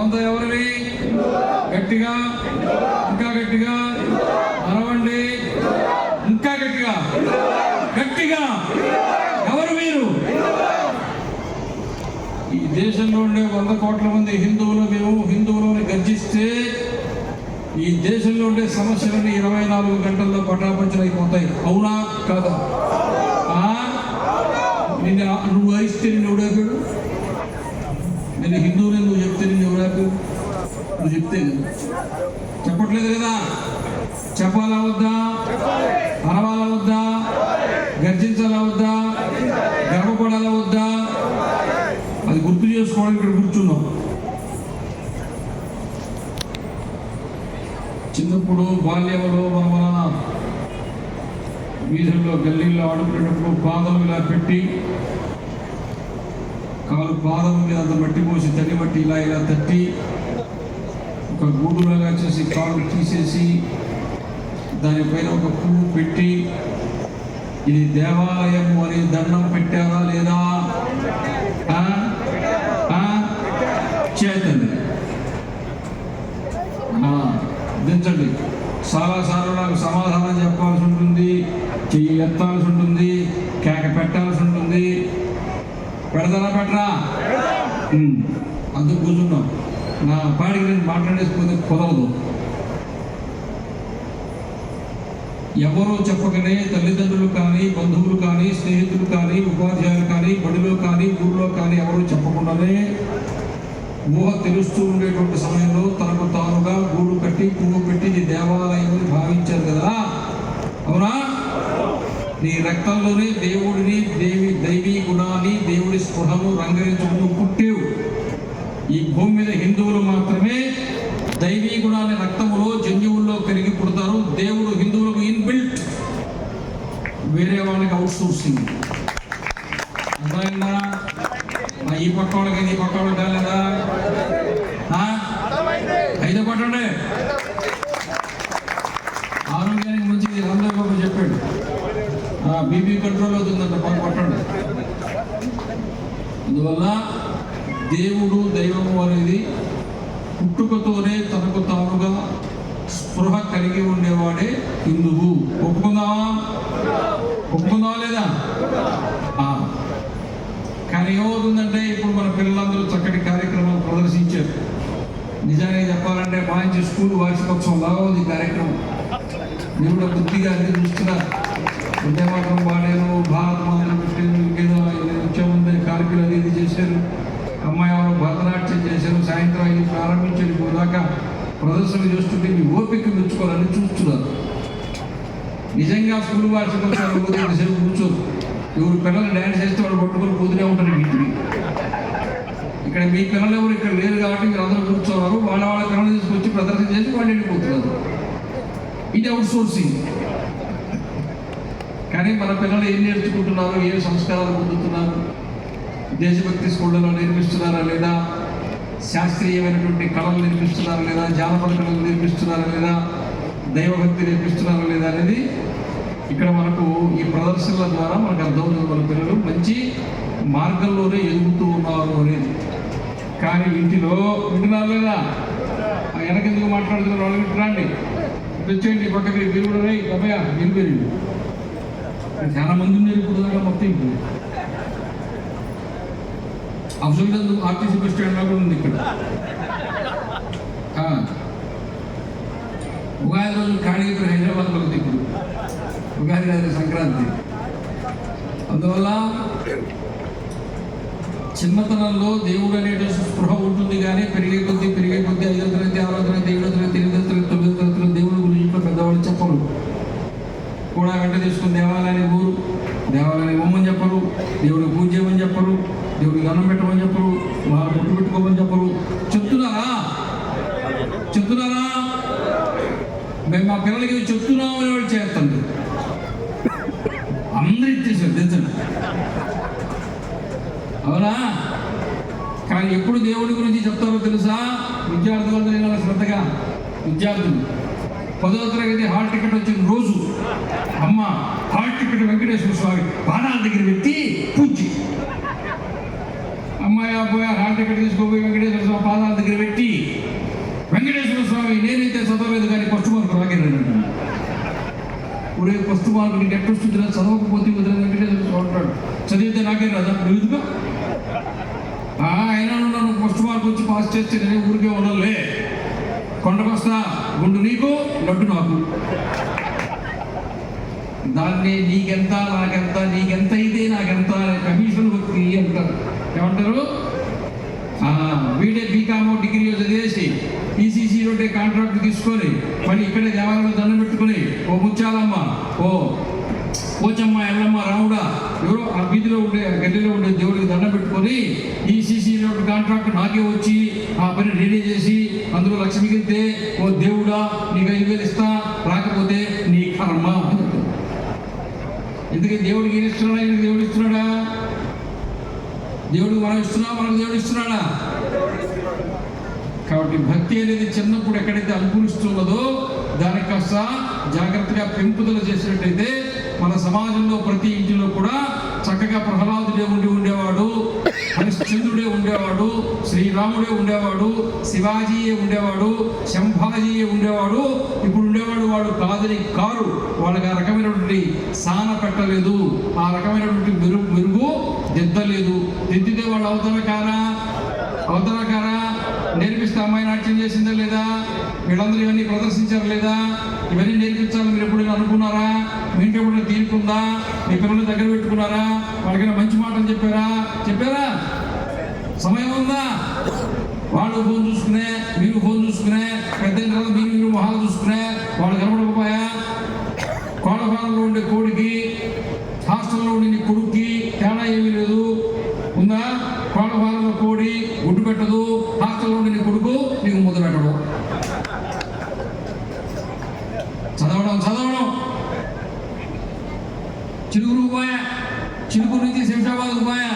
వంద ఎవరివి? గట్టిగా, ఇంకా గట్టిగా అరవండి, ఇంకా గట్టిగా, గట్టిగా. ఎవరు మీరు? ఈ దేశంలో ఉండే 100 కోట్ల మంది హిందువులు మేము హిందువులను గర్జిస్తే ఈ దేశంలో ఉండే సమస్యలన్నీ 24 గంటల్లో పటాపంచలు అయిపోతాయి. అవునా కాదా? నువ్వు అరిస్తే నిన్ను ఎవడాపాడు? నేను హిందువులే నువ్వు చెప్తే నిన్ను ఎవడాపాడు? నువ్వు చెప్తే చెప్పట్లేదు కదా. చెప్పాలా వద్దా? అరవాలా వద్దా? గర్జించాలా వద్దా? గర్వపడాలా వద్దా? అది గుర్తు చేసుకోవడం ఇక్కడ కూర్చున్నాం. చిన్నప్పుడు బాల్యంలో మన వీధుల్లో గల్లీల్లో ఆడుకునేటప్పుడు పాదలు ఇలా పెట్టి కాలు పాదం మీద అంత మట్టి పోసి తడి మట్టి ఇలా ఇలా తట్టి ఒక గూడులాగా చేసి కాలు తీసేసి దానిపైన ఒక పువ్వు పెట్టి ఇది దేవాలయం అని దండం పెట్టారా లేదా? చేతండి దించండి. చాలాసార్లు నాకు సమాధానం చెప్పాల్సి ఉంటుంది, చెయ్యి ఎత్తాల్సి ఉంటుంది, కేక పెట్టాల్సి ఉంటుంది. పెడతారా పెట్టరా? అందుకు కూర్చున్నాం. నా పాడికి నేను మాట్లాడేసిపోతే కుదరదు. ఎవరో చెప్పకనే తల్లిదండ్రులు కానీ, బంధువులు కానీ, స్నేహితులు కానీ, ఉపాధ్యాయులు కానీ, బడిలో కానీ, ఊళ్ళో కానీ ఎవరో చెప్పకుండానే ఊహ తెలుస్తూ ఉండేటువంటి సమయంలో తనకు తానుగా గూడు కట్టి పువ్వు పెట్టి ఇది దేవాలయం అని భావించారు కదా. అవునా? నీ రక్తంలోనే దేవుడిని, దైవీ గుణాన్ని, దేవుడి స్పృహను రంగరించుకుంటూ పుట్టేవు. ఈ భూమి మీద హిందువులు మాత్రమే దైవీ గుణాన్ని రక్తములో జన్యువుల్లో కలిగి పుడతారు. దేవుడు హిందువులకు ఇన్బిల్ట్, వేరే వాళ్ళకి అవుట్ సోర్సింగ్. అర్థమైందా? ఈ పక్క వాళ్ళకి నీ పక్క వాళ్ళకి కాలేదా? ఐదో కొట్టండి. ఆరోగ్యానికి మంచిది రాందేవ్ బాబు చెప్పాడు. బీపీ కంట్రోల్ అవుతుందంట, బాగా కొట్టండి. అందువల్ల దేవుడు దైవము అనేది పుట్టుకతోనే తనకు తానుగా స్పృహ కలిగి ఉండేవాడే హిందువు. ఒప్పుకుందామా? ఒప్పుకుందామా లేదా? కానీ ఏమవుతుందంటే ఇప్పుడు మన పిల్లలందరూ చక్కటి కార్యక్రమాలు ప్రదర్శించారు. నిజానికి చెప్పాలంటే మంచి స్కూల్ వార్షికోత్సవం లాగా ఉంది కార్యక్రమం. నేను కూడా బుద్ధిగా అన్ని చూస్తున్నారు. వందే మాతరం పాడారు, భారత మాతరం పెట్టారు, ఇంకేదో వచ్చే ముందే కార్యక్రమాలు అది ఇది చేశారు. అమ్మాయి ఎవరు భరతనాట్యం చేశారు. సాయంత్రం అయ్యి ప్రారంభించారు. ఇప్పుడు దాకా ప్రదర్శన చేస్తుంటే మీ ఓపిక మెచ్చుకోవాలని చూస్తున్నారు. నిజంగా స్కూల్ వార్షికోత్సవాలు పోతే ఎంతసేపు కూర్చోరు. ఎవరు పిల్లలు డ్యాన్స్ చేస్తే వాళ్ళు పట్టుకొని పోతూనే ఉంటారు ఇంటికి. ఇక్కడ మీ పిల్లలు ఎవరు ఇక్కడ లేరు కాబట్టి మీరు అందరూ కూర్చోన్నారు. వాళ్ళ పిల్లలు తీసుకొచ్చి ప్రదర్శన చేసి వాళ్ళు వెళ్ళిపోతున్నారు. ఇది అవుట్ సోర్సింగ్. కానీ మన పిల్లలు ఏం నేర్చుకుంటున్నారు, ఏ సంస్కారాలు పొందుతున్నారు, దేశభక్తి స్కూళ్ళలో నేర్పిస్తున్నారా లేదా, శాస్త్రీయమైనటువంటి కళలు నేర్పిస్తున్నారా లేదా, జానపద కళలు నేర్పిస్తున్నారా లేదా, దైవభక్తి నేర్పిస్తున్నారా లేదా అనేది ఇక్కడ మనకు ఈ ప్రదర్శనల ద్వారా మనకు అర్థమవుతుంది. మన పిల్లలు మంచి మార్గంలోనే ఎదుగుతూ ఉన్నారు అనేది. కానీ ఇంటిలో వింటున్నారు లేదా? వెనకెందుకు మాట్లాడుతున్నారు? వాళ్ళు వింటున్నాండి. తెచ్చేయండి పక్కకి. మీరు కూడా అబ్బాయ నిలిపేరు. చాలా మంది ఉన్నారు ఇప్పుడు దాకా మొత్తం. ఇప్పుడు అవసరం ఆర్టీసీ బస్ స్టాండ్ లాగా ఉంది ఇక్కడ. ఉగాది రోజు ఖాళీ ఇప్పుడు హైదరాబాద్ ఉంది. ఇప్పుడు ఉగాది కాదు, సంక్రాంతి. అందువల్ల చిన్నతనంలో దేవుడు అనేటువంటి స్పృహ ఉంటుంది. కానీ పెరిగే కొద్దీ 5వ తరగతి, 6వ తరగతి, 7వ తరగతి, 8వ తరగతి, 9వ తరగతిలో దేవుడి గురించి పెద్దవాళ్ళు చెప్పరు. కూడా వెంట తీసుకుని దేవాలయానికి ఊరు, దేవాలయానికి బొమ్మని చెప్పరు, దేవుడికి పూజ చేయమని చెప్పరు, దేవుడికి దండం పెట్టమని చెప్పరు, వాళ్ళు పుట్టు పెట్టుకోమని చెప్పరు. చెప్తున్నారా? మేము మా పిల్లలకి చెప్తున్నాం అనేవాడు చేస్తాను. అందరూ ఇచ్చేసారు తెలుసండి. అవునా? కానీ ఎప్పుడు దేవుడి గురించి చెప్తారో తెలుసా? విద్యార్థులందరూ శ్రద్ధగా విద్యార్థులు 10వ తరగతి హాల్ టికెట్ వచ్చిన రోజు అమ్మ హాల్ టికెట్ వెంకటేశ్వర స్వామి పాదాల దగ్గర పెట్టి పూజ. అమ్మాయి అబ్బాయి హాల్ టికెట్ తీసుకోపోయి వెంకటేశ్వర స్వామి పాదాల దగ్గర పెట్టి ఫస్ట్ మార్కు నీకు ఎట్లా వస్తుంది, చదవకపోతే వదిలేదంటే ఉంటాడు, చదివితే నాకే రాదా నువ్వుగా అయినా నన్ను ఫస్ట్ మార్క్ వచ్చి పాస్ చేస్తే నేను ఊరికే ఉండలే, కొండకొస్తా గుండు నీకు లడ్డు నాకు. దాన్ని నీకెంత నాకెంత, నీకెంత అయితే నాకెంత కమిషన్ వ్యక్తి అంటారు. ఏమంటారు? వీడే బీకామో డిగ్రీ చదివేసి ఈసీసీలో కాంట్రాక్ట్ తీసుకొని మళ్ళీ ఇక్కడే దేవాలయంలో దండం పెట్టుకుని ఓ ముత్యాలమ్మ, ఓ పోచమ్మ, ఎల్లమ్మ, రాముడా ఎవరో ఆ వీధిలో ఉండే గల్లీలో ఉండే దేవుడికి దండం పెట్టుకొని ఈసీసీలో కాంట్రాక్ట్ నాకే వచ్చి ఆ పని రెడీ చేసి అందులో లక్ష మిగిలితే ఓ దేవుడా నీకు 5,000 ఇస్తా, రాకపోతే నీ కర్మ. ఎందుకంటే దేవుడికి ఏం ఇస్తున్నాడా? ఈయనకి దేవుడు ఇస్తున్నాడా? దేవుడికి మనం ఇస్తున్నా, మనకు దేవుడు ఇస్తున్నాడా? కాబట్టి భక్తి అనేది చిన్నప్పుడు ఎక్కడైతే అనుకూలిస్తున్నదో దానికి కాస్త జాగ్రత్తగా పెంపుదల చేసినట్టయితే మన సమాజంలో ప్రతి ఇంటిలో కూడా చక్కగా ప్రహ్లాదుడే ఉండేవాడు, హరిశ్చంద్రుడే ఉండేవాడు, శ్రీరాముడే ఉండేవాడు, శివాజీయే ఉండేవాడు, శంభాజీయే ఉండేవాడు. ఇప్పుడు ఉండేవాడు వాడు కాదని కారు. వాళ్ళకి ఆ రకమైనటువంటి సాన పెట్టలేదు, ఆ రకమైనటువంటి మెరుగు దిద్దలేదు. దిద్దితే వాళ్ళు అవుతారా కారా? నేర్పిస్తే అమ్మాయి నాట్యం చేసిందా లేదా? వీళ్ళందరూ ఇవన్నీ ప్రదర్శించారు లేదా? ఇవన్నీ నేర్పించాలని మీరు ఎప్పుడైనా అనుకున్నారా? మీ ఇంట్లో ఎప్పుడైనా తీరుకుందా? మీ పిల్లలు దగ్గర పెట్టుకున్నారా? వాళ్ళకైనా మంచి మాటలు చెప్పారా? సమయం ఉందా? వాళ్ళు ఫోన్ చూసుకునే, మీరు ఫోన్ చూసుకునే, పెద్ద తర్వాత మీరు మొహాలు చూసుకునే, వాళ్ళు కనబడకపోయా? కోళ్ళ ఫారంలో ఉండే కోడికి హాస్టల్లో ఉండే నీ కొడుక్కి తేడా ఏమీ లేదు. ఉందా? కోళ్ళ ఫారంలో కోడి గుడ్డు పెట్టదు, హాస్టల్లో ఉండే నీ కొడుకు నీకు ముద్ద పెట్టడు. చదవడం చిలుగురుకు పోయా, చిలుగురు నుంచి శంషాబాద్కు పోయా,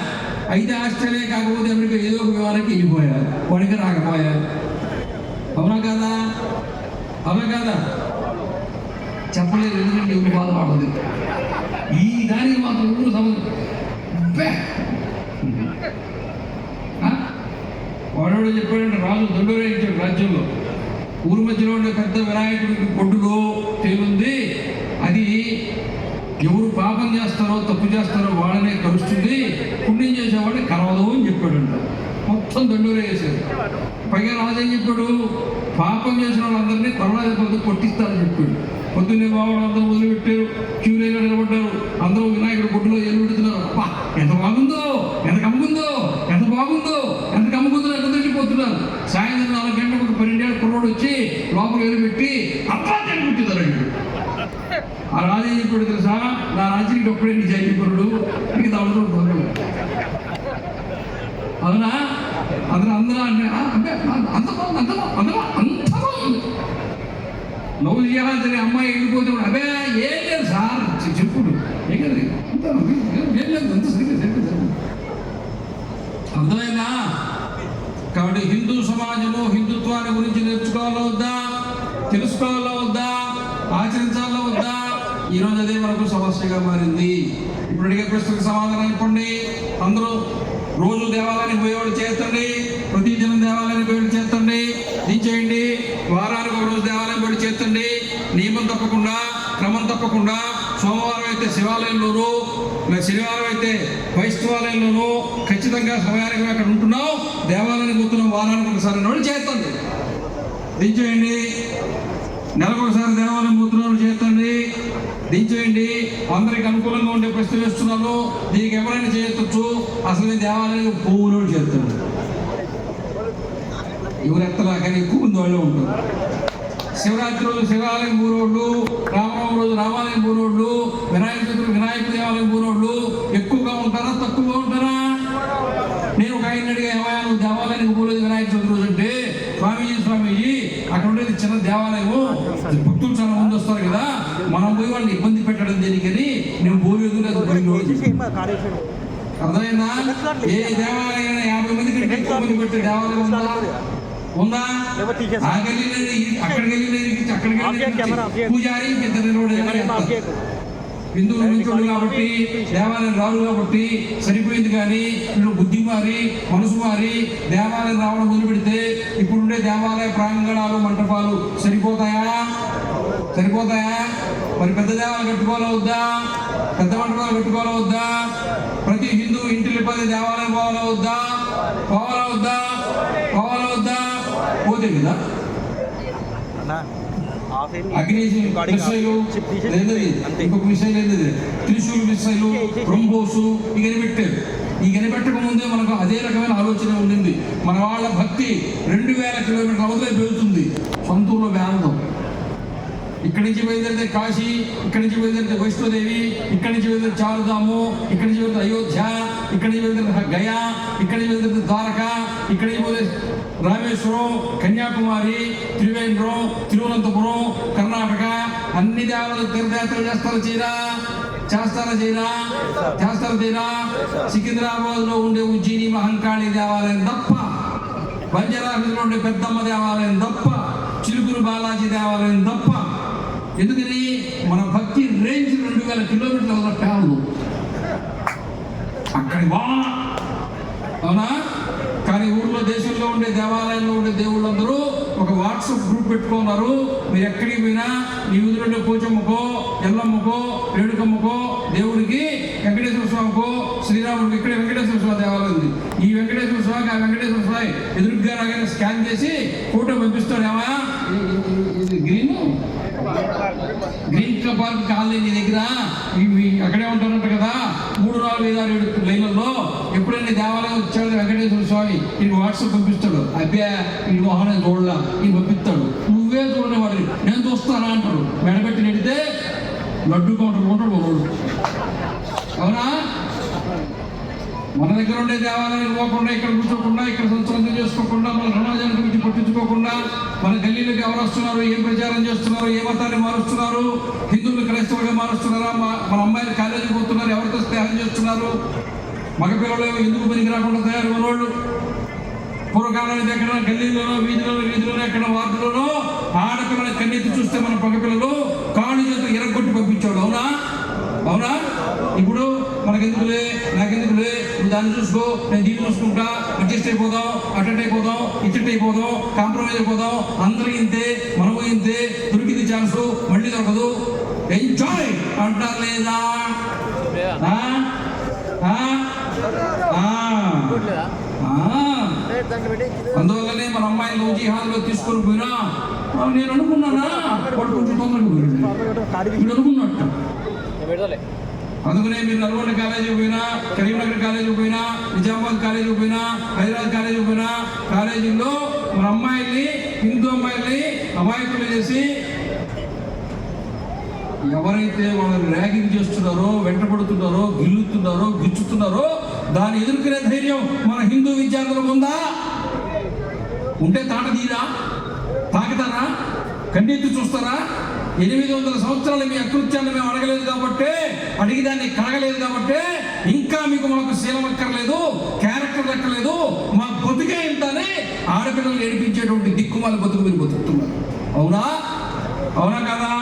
అయితే ఆస్ట్రేలియా కాకపోతే అమెరికా ఏదో ఒక విమానానికి వెళ్ళిపోయా, వాడికి రాకపోయా. అవునా కాదా? చెప్పలేదు, ఎందుకంటే ఎవరు బాధపడదు. ఈ దానికి మాత్రం వాడేవాడు చెప్పాడంటే రాజు దండోరే ఇచ్చాడు రాజ్యంలో. ఊరి మధ్యలో ఉండే పెద్ద వినాయకుడికి పొడ్డులో తేలుంది, అది ఎవరు పాపం చేస్తారో తప్పు చేస్తారో వాళ్ళనే కలుస్తుంది, పుణ్యం చేసేవాడిని కలవదు అని చెప్పాడంట. మొత్తం దండోరే వేశారు. పైగా రాజు ఏం చెప్పాడు? పాపం చేసిన వాళ్ళందరినీ కరోనా దెబ్బలతో కొట్టిస్తారని చెప్పాడు. పొద్దున్నే బావడం అందరూ మొదలుపెట్టారు, క్యూరేగా నిలబడ్డారు, అందరూ వినాయకుడు పొట్టులో ఎల్లు పెడుతున్నారు. అబ్బా ఎంత బాగుందో, ఎంత కమ్ముకుందో, ఎంత కమ్ముకుందో ఎంత తెచ్చిపోతున్నారు. సాయంత్రం 4 గంటలకు ఒక 12 ఏళ్ళ కుర్రోడు వచ్చి లోపల ఎల్లు పెట్టి అబ్బా తెచ్చిపెట్టిందన్నాడు. ఆ రాజు ఏం చెప్పాడు తెలుసా? నా రాజుకి ఒక్కడే నిజాయితీ పరుడు, మిగతా అవసరం పొందడు. అవునా? అందరూ అంత బాగుంది. నవ్వు చేయాల్సిన అమ్మాయి వెళ్ళిపోతే అదే ఏం లేదు సార్ చెప్పుడు ఏం లేదు అంత సరిగ్గా అర్థమైందా? కాబట్టి హిందూ సమాజము హిందుత్వాన్ని గురించి నేర్చుకోవాలా వద్దా, తెలుసుకోవాలా వద్దా, ఆచరించాలా వద్దా? ఈరోజు అదే మనకు సమస్యగా మారింది. ఇప్పుడు అడిగే ప్రశ్నకు సమాధానం చెప్పండి. అందరూ రోజు దేవాలయానికి పోయేవాడు చేస్తండి, ప్రతి దినం దేవాలయానికి పోయేవాడు చేస్తండి, దించేయండి. వారానికి ఒక రోజు దేవాలయం పోయి చేస్తండి. నియమం తప్పకుండా, క్రమం తప్పకుండా. సోమవారం అయితే శివాలయంలోనూ, శనివారం అయితే వైష్ణవాలయంలోనూ ఖచ్చితంగా సమయానికి అక్కడ ఉంటున్నాం, దేవాలయానికి పోతున్నాం. వారానికి ఒకసారి నోడు చేస్తండి, దించేయండి. నెలకు ఒకసారి దేవాలయం పోతున్నాను చేస్తండి, దించేయండి. అందరికి అనుకూలంగా ఉండే ప్రశ్న వేస్తున్నాను, దీనికి ఎవరైనా చేయొచ్చు. అసలు నేను దేవాలయానికి పువ్వులోడు చేస్తాను. ఎవరు ఎత్తలా కానీ ఎక్కువ మంది వాళ్ళే ఉంటారు. శివరాత్రి రోజు శివాలయం పూరోళ్ళు, రామనవమి రోజు రామాలయం పూరోళ్ళు, వినాయక చతుర్థి వినాయక దేవాలయం పూరోళ్ళు ఎక్కువగా ఉంటారా తక్కువగా ఉంటారా? నేను ఒక ఆయన అడిగా, ఏమయ్యా నువ్వు దేవాలయానికి పోలేదు వినాయక చవితి రోజు అంటే, స్వామీజీ అక్కడ ఉండేది చిన్న దేవాలయము, భక్తులు చాలా మంది వస్తారు కదా, మనం పోయి వాళ్ళని ఇబ్బంది పెట్టడం దేనికని నేను పోలేదు. అర్థమైందా? ఏ దేవాలయం 50 మంది కంటే ఎక్కువ మంది పెట్టే దేవాలయం ఉందా? ఆ గల్లీలో అక్కడికి వెళ్ళి పూజారి హిందువుల నుంచి కాబట్టి దేవాలయం రాదు కాబట్టి సరిపోయింది. కానీ వీళ్ళు బుద్ధి మారి మనసు మారి దేవాలయం రావడం మొదలు పెడితే ఇప్పుడుండే దేవాలయ ప్రాంగణాలు మంటపాలు సరిపోతాయా? సరిపోతాయా? మరి పెద్ద దేవాలు కట్టుకోవాలా వద్దా? పెద్ద మండపాలు కట్టుకోవాలా వద్దా? ప్రతి హిందూ ఇంటికి 10 దేవాలయం పోవాలా వద్దా? పోవాలా వద్దా? పోవాలా వద్దా? పోతే కదా ఇంకొక మిసైల్ ఏంది, త్రిశూల్ మిసైలు, బ్రహ్మోసు ఇక పెట్టారు. ఈ కనిపెట్టక ముందే మనకు అదే రకమైన ఆలోచన ఉండింది. మన వాళ్ళ భక్తి 2000 కిలోమీటర్ల అవతలే పెరుగుతుంది, సొంతూరులో వేలడం. ఇక్కడి నుంచి బయలుదేరితే కాశీ, ఇక్కడి నుంచి బయలుదేరితే వైష్ణోదేవి, ఇక్కడి నుంచి బయలుదేరితే చారుధాము, ఇక్కడి నుంచి బయలుదేరితే అయోధ్య, ఇక్కడి నుంచి బయలుదేరితే గయా, ఇక్కడి నుంచి బయలుదేరితే ద్వారక, ఇక్కడి నుంచి బయలుదేరి రామేశ్వరం, కన్యాకుమారి, త్రివేంద్రం, తిరువనంతపురం, కర్ణాటక అన్ని దేవాలయాలు తీర్థయాత్రలు చేస్తారా చేయరా? సికింద్రాబాద్ లో ఉండే ఉజ్జయిని మహంకాళి దేవాలయం తప్ప, బంజారాహిల్స్లో ఉండే పెద్దమ్మ దేవాలయం తప్ప, చిలుకూరు బాలాజీ దేవాలయం తప్ప. ఎందుకని? మన భక్తి రేంజ్ 2000 కిలోమీటర్ల పేరు అక్కడి అవునా? కానీ ఊళ్ళో దేశంలో ఉండే దేవాలయంలో ఉండే దేవుళ్ళందరూ ఒక వాట్సాప్ గ్రూప్ పెట్టుకున్నారు. మీరు ఎక్కడికి పోయినా ఈ ఊరిలో పోచమ్మకో, ఎల్లమ్మకో, రేణుకమ్మకో, దేవుడికి వెంకటేశ్వర స్వామికో, శ్రీరాముడికి ఇక్కడ వెంకటేశ్వర స్వామి దేవాలయం ఉంది. ఈ వెంకటేశ్వర స్వామికి ఆ వెంకటేశ్వర స్వామి ఎదురుగా రాగానే స్కాన్ చేసి ఫోటో పంపిస్తాడు. ఏమా ఇది గ్రీన్ పార్క్ కాలనీ నీ దగ్గర అక్కడే ఉంటారంట కదా, 3, 4, 5, 6, 7 లైన్లలో ఎప్పుడైనా దేవాలయం వచ్చాడు వెంకటేశ్వర స్వామి ఈయన వాట్సాప్ పంపిస్తాడు. అబ్బే ఈ మోహన చూడలా ఈయన పంపిస్తాడు. నువ్వే చూడని వాడిని నేను చూస్తానా అంటాడు. మెడబెట్టి నెడితే లడ్డు కౌంటర్ ఉంటాడు ఒకడు. అవునా? మన దగ్గర ఉండే దేవాలయానికి పోకుండా, ఇక్కడ కూర్చోకుండా, ఇక్కడ సంస్కృతం చేసుకోకుండా, మన సమాజాన్ని గురించి పట్టించుకోకుండా, మన గల్లీలకు ఎవరు వస్తున్నారు, ఏం ప్రచారం చేస్తున్నారు, ఏ మతాన్ని మారుస్తున్నారు, హిందువులు క్రైస్తవులుగా మారుస్తున్నారా, మన అమ్మాయిలు కాలేజీకి పోతున్నారు, ఎవరితో స్నేహం చేస్తున్నారు, మగపిల్లలు ఎందుకు పనికి రాకుండా తయారు మనోళ్ళు. పూర్వకాలానికి ఎక్కడ గల్లీలోనో, వీధిలోనో, ఎక్కడ వార్డులోనో ఆడపిల్లల కన్నెత్తి చూస్తే మన పగపిల్లలు కాళ్ళు చేతులు ఎరగొట్టి పంపించాడు. అవునా? ఇప్పుడు మనకెందుకులే, నాకెందుకులే, నువ్వు దాన్ని చూసుకో, నేను దీన్ని చూసుకుంటా, అడ్జస్ట్ అయిపోదాం, అటెండ్ అయిపోదాం, ఇటెంట్ అయిపోదాం, కాంప్రమైజ్ అయిపోదాం, అందరూ ఇంతే, మనము ఇంతే, దొరికింది ఛాన్స్ మళ్ళీ దొరకదు, ఎంజాయ్ అంటారు లేదా? అందువల్లనే మన అమ్మాయిలు జిహాద్లో తీసుకొని పోయినా నేను అనుకున్నానా వాడు కొంచెం తొందరగా పోయింది అనుకున్నట్టు. అందుకనే మీరు నల్గొండ కాలేజీకి పోయినా, కరీంనగర్ కాలేజీకి పోయినా, నిజామాబాద్ కాలేజీకి పోయినా, హైదరాబాద్ కాలేజీకి పోయినా, కాలేజీల్లో మన అమ్మాయిల్ని, హిందూ అమ్మాయిల్ని అమాయకులు చేసి ఎవరైతే వాళ్ళని ర్యాగింగ్ చేస్తున్నారో, వెంటబడుతున్నారో, గిల్లుతున్నారో, గుచ్చుతున్నారో దాన్ని ఎదుర్కొనే ధైర్యం మన హిందూ విద్యార్థులకు ఉందా? ఉంటే తాకుతారా? కన్నెత్తి చూస్తారా? 800 సంవత్సరాలు మీ అకృత్యాన్ని మేము అడగలేదు కాబట్టి, అడిగి దాన్ని కడగలేదు కాబట్టి ఇంకా మీకు మాకు శీలం ఎక్కర్లేదు, క్యారెక్టర్ ఎక్కర్లేదు, మా బతుకే ఇంతని ఆడపిల్లలు ఏడిపించేటువంటి దిక్కుమాల బతుకు మీరు బతుకుతున్నారు. అవునా కదా?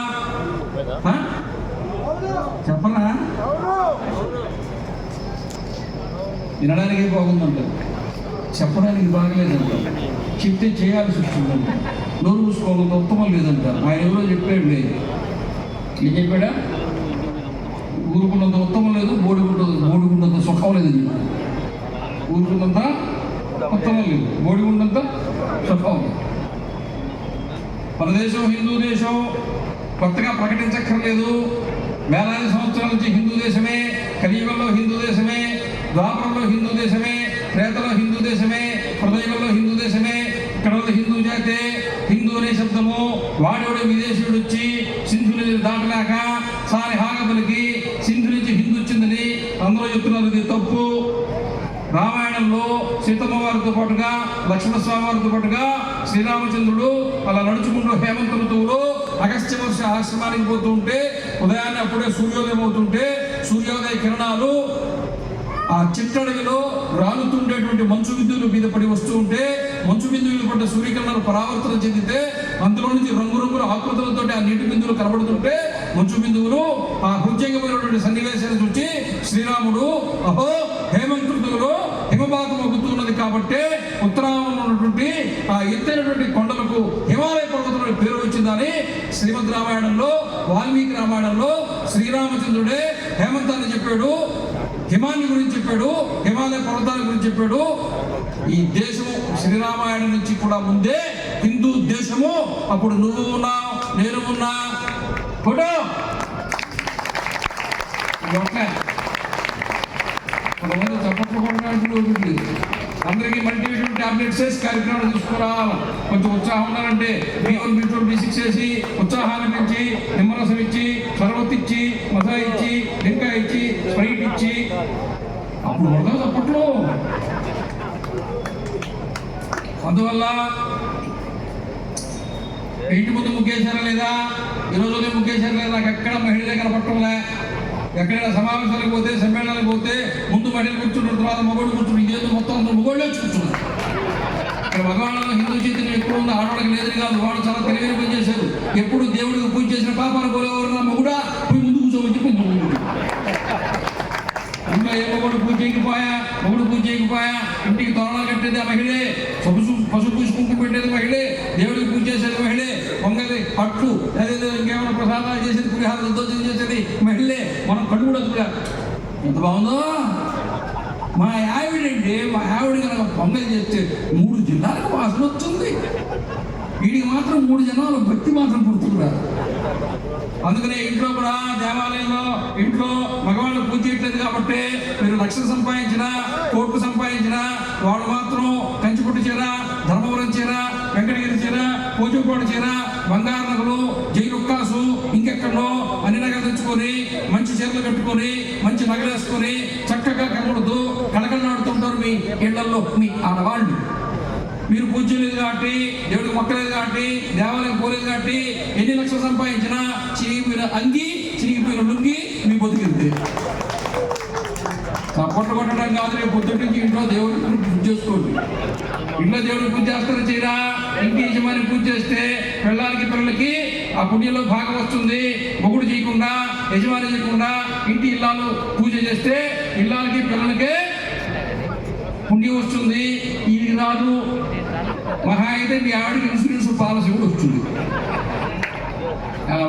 చెప్పనా? వినడానికి బాగుందంట, చెప్పడానికి బాగలేదంట, చెప్తే చేయాల్సి వస్తుందంట, నోరు మూసుకోవాలంత ఉత్తమం లేదంట. ఆయన ఎవరో చెప్పాడు, ఏం చెప్పాడా? ఊరుకున్నంత ఉత్తమం లేదు, బోడిగుండంత సుఖం లేదని చెప్పాడు. ఊరుకున్నంత ఉత్తమం లేదు, బోడిగుండంత సుఖం లేదు. మన దేశం హిందూ దేశం, కొత్తగా ప్రకటించక్కర్లేదు. వేలాది సంవత్సరాల నుంచి హిందూ దేశమే, కలియుగంలో హిందూ దేశమే, ద్వాపరంలో హిందూ దేశమే, త్రేతలో హిందూ దేశమే, హృదయంలో హిందూ దేశమే. ఇక్కడ హిందూ జాతే, హిందూ అనే శబ్దము వాడేవాడు విదేశీయుడు వచ్చి సింధు నది దాటలేక సారి హాగబలికి సింధు నుంచి హిందూ వచ్చిందని అందరూ చెప్తున్నారు. ఇది తప్పు. రామాయణంలో సీతమ్మ వారితో పాటుగా, లక్ష్మణస్వామి వారితో పాటుగా శ్రీరామచంద్రుడు అలా నడుచుకుంటూ హేమంత ఋతువులో అగస్త్య మహర్షి ఆశ్రమానికి పోతూ ఉంటే, ఉదయాన్నే అప్పుడే సూర్యోదయం అవుతుంటే సూర్యోదయ కిరణాలు ఆ చిట్టడవిలో రాలుతుండేటువంటి మంచు బిందువులు మీద పడి వస్తూ ఉంటే, మంచు బిందువులు పడ్డ సూర్యకిరణాలు పరావర్తన చెందితే అందులో నుంచి రంగురంగుల ఆకృతులతో ఆ నీటి బిందువులు కనబడుతుంటే, మంచు బిందువులు ఆ హృదయంగమైనటువంటి సన్నివేశాన్ని చూసి శ్రీరాముడు అహో హేమంతృతులలో హిమపాతం అవుతున్నది కాబట్టి ఉత్తరావణ ఉన్నటువంటి ఆ ఎత్తైనటువంటి కొండలకు హిమాలయ పర్వతంలో పేరు వచ్చింది వచ్చిందని శ్రీమద్ రామాయణంలో, వాల్మీకి రామాయణంలో శ్రీరామచంద్రుడే హేమంతాన్ని చెప్పాడు, హిమాన్ని గురించి చెప్పాడు, హిమాలయ పర్వతాల గురించి చెప్పాడు. ఈ దేశము శ్రీరామాయణం నుంచి కూడా ముందే హిందూ దేశము. అప్పుడు నువ్వు ఉన్నావు, నేను ఉన్నా. ఫోటో కొంతమంది చప్పట్లు కొట్టడానికి అందరికీ మల్టీవిటమిన్ టాబ్లెట్స్ వేసి కార్యక్రమాలు తీసుకురావాలి. కొంచెం ఉత్సాహం ఉన్నారంటే B1, B2, B6 వేసి ఉత్సాహాన్ని పెంచి నిమ్మరసం ఇచ్చి, సర్వత్ ఇచ్చి, మసా ఇచ్చి, లింకా ఇచ్చి, స్ప్రైట్ ఇచ్చి అప్పుడు కొడతాం చప్పట్లు. అందువల్ల ఇంటి ముందు ముగ్గేశారా లేదా, ఈరోజు ముగ్గేశారా లేదా, నాకు ఎక్కడ మహిళలే కనపడటంలే. ఎక్కడైనా సమావేశాలకు పోతే, సమ్మేళనాలకు పోతే ముందు మహిళలు కూర్చున్న తర్వాత మగోడు కూర్చుని, ఇదేదో మొత్తం అందరూ మగోళ్ళే కూర్చున్నారు. ఇక్కడ మగవాళ్ళలో హిందూ చైతన్యం ఎప్పుడు ఉంది, ఆడవాళ్ళకి లేదని కాదు. వాళ్ళు చాలా తెలివైన పని చేశారు. ఎప్పుడు దేవుడికి పూజ చేసిన పాపాలు పోలేవారు నా మగుడా పోయి ముందు కూర్చోమని చెప్పి ఇంకా ఏ మగోడు పూజ చేయకపోయా, మగుడు పూజ చేయకపోయా, ఇంటికి తోరణాలు కట్టేది ఆ మహిళే, పసుపు పూసుకుంటూ పెట్టేది మహిళే, దేవుడికి పూజ చేసేది మహిళే, పొంగలి పట్లు అదేదో ఇంకేమైనా ప్రసాదాలు చేసేది, పులిహార సంతోషం చేసేది మహిళే. మనం కళ్ళు కూడా చూడ ఎంత బాగుందో. మా ఆవిడండి, మా ఆవిడ కనుక పొంగలి చేస్తే 3 జిల్లాలకు వాసన వస్తుంది. వీడికి మాత్రం 3 జనాలు భక్తి మాత్రం పుడుతున్నారు. అందుకనే ఇంట్లో కూడా దేవాలయంలో ఇంట్లో మగవాళ్ళు పూజ చేయట్లేదు కాబట్టి మీరు లక్షలు సంపాదించినా, కోట్లు సంపాదించినా వాళ్ళు మాత్రం కంచిపట్టు చీర, ధర్మవరం చీర, వెంకటగిరి చీర, పోచంపాడు చీర, బంగారు నగలు, జైలుక్కాసు, ఇంకెక్కడో అన్ని నగలు తెచ్చుకొని మంచి చీరలు కట్టుకొని మంచి నగలు వేసుకొని చక్కగా కనబడుతూ కళకళలాడుతుంటారు మీ ఇళ్లలో మీ ఆడవాళ్ళు. మీరు పూజ చేయలేదు కాబట్టి, దేవుడికి మొక్కలేదు కాబట్టి, దేవాలయం పోలేదు కాబట్టి ఎన్ని లక్షలు సంపాదించినా చిరిగిపోయిన అంగి, చిరిగిపోయిన లుంగి మీ బతికింది. చప్పట్లు కొట్టడం కాదు, రేపు పొద్దుటి నుంచి ఇంట్లో దేవుడికి పూజ చేసుకోండి. ఇంట్లో దేవుడికి పూజ చేస్తారా చేయరా? ఇంటి యజమాని పూజ చేస్తే పిల్లలకి ఆ పుణ్యంలో భాగం వస్తుంది. మొగుడు చేయకుండా, యజమాని చేయకుండా ఇంటి ఇల్లాలు పూజ చేస్తే ఇల్లాలకి పిల్లలకే పుణ్యం వస్తుంది. ఇది రాదు. మహా అయితే మీ ఆవిడకి ఇన్సూరెన్స్ పాలసీ కూడా వస్తుంది.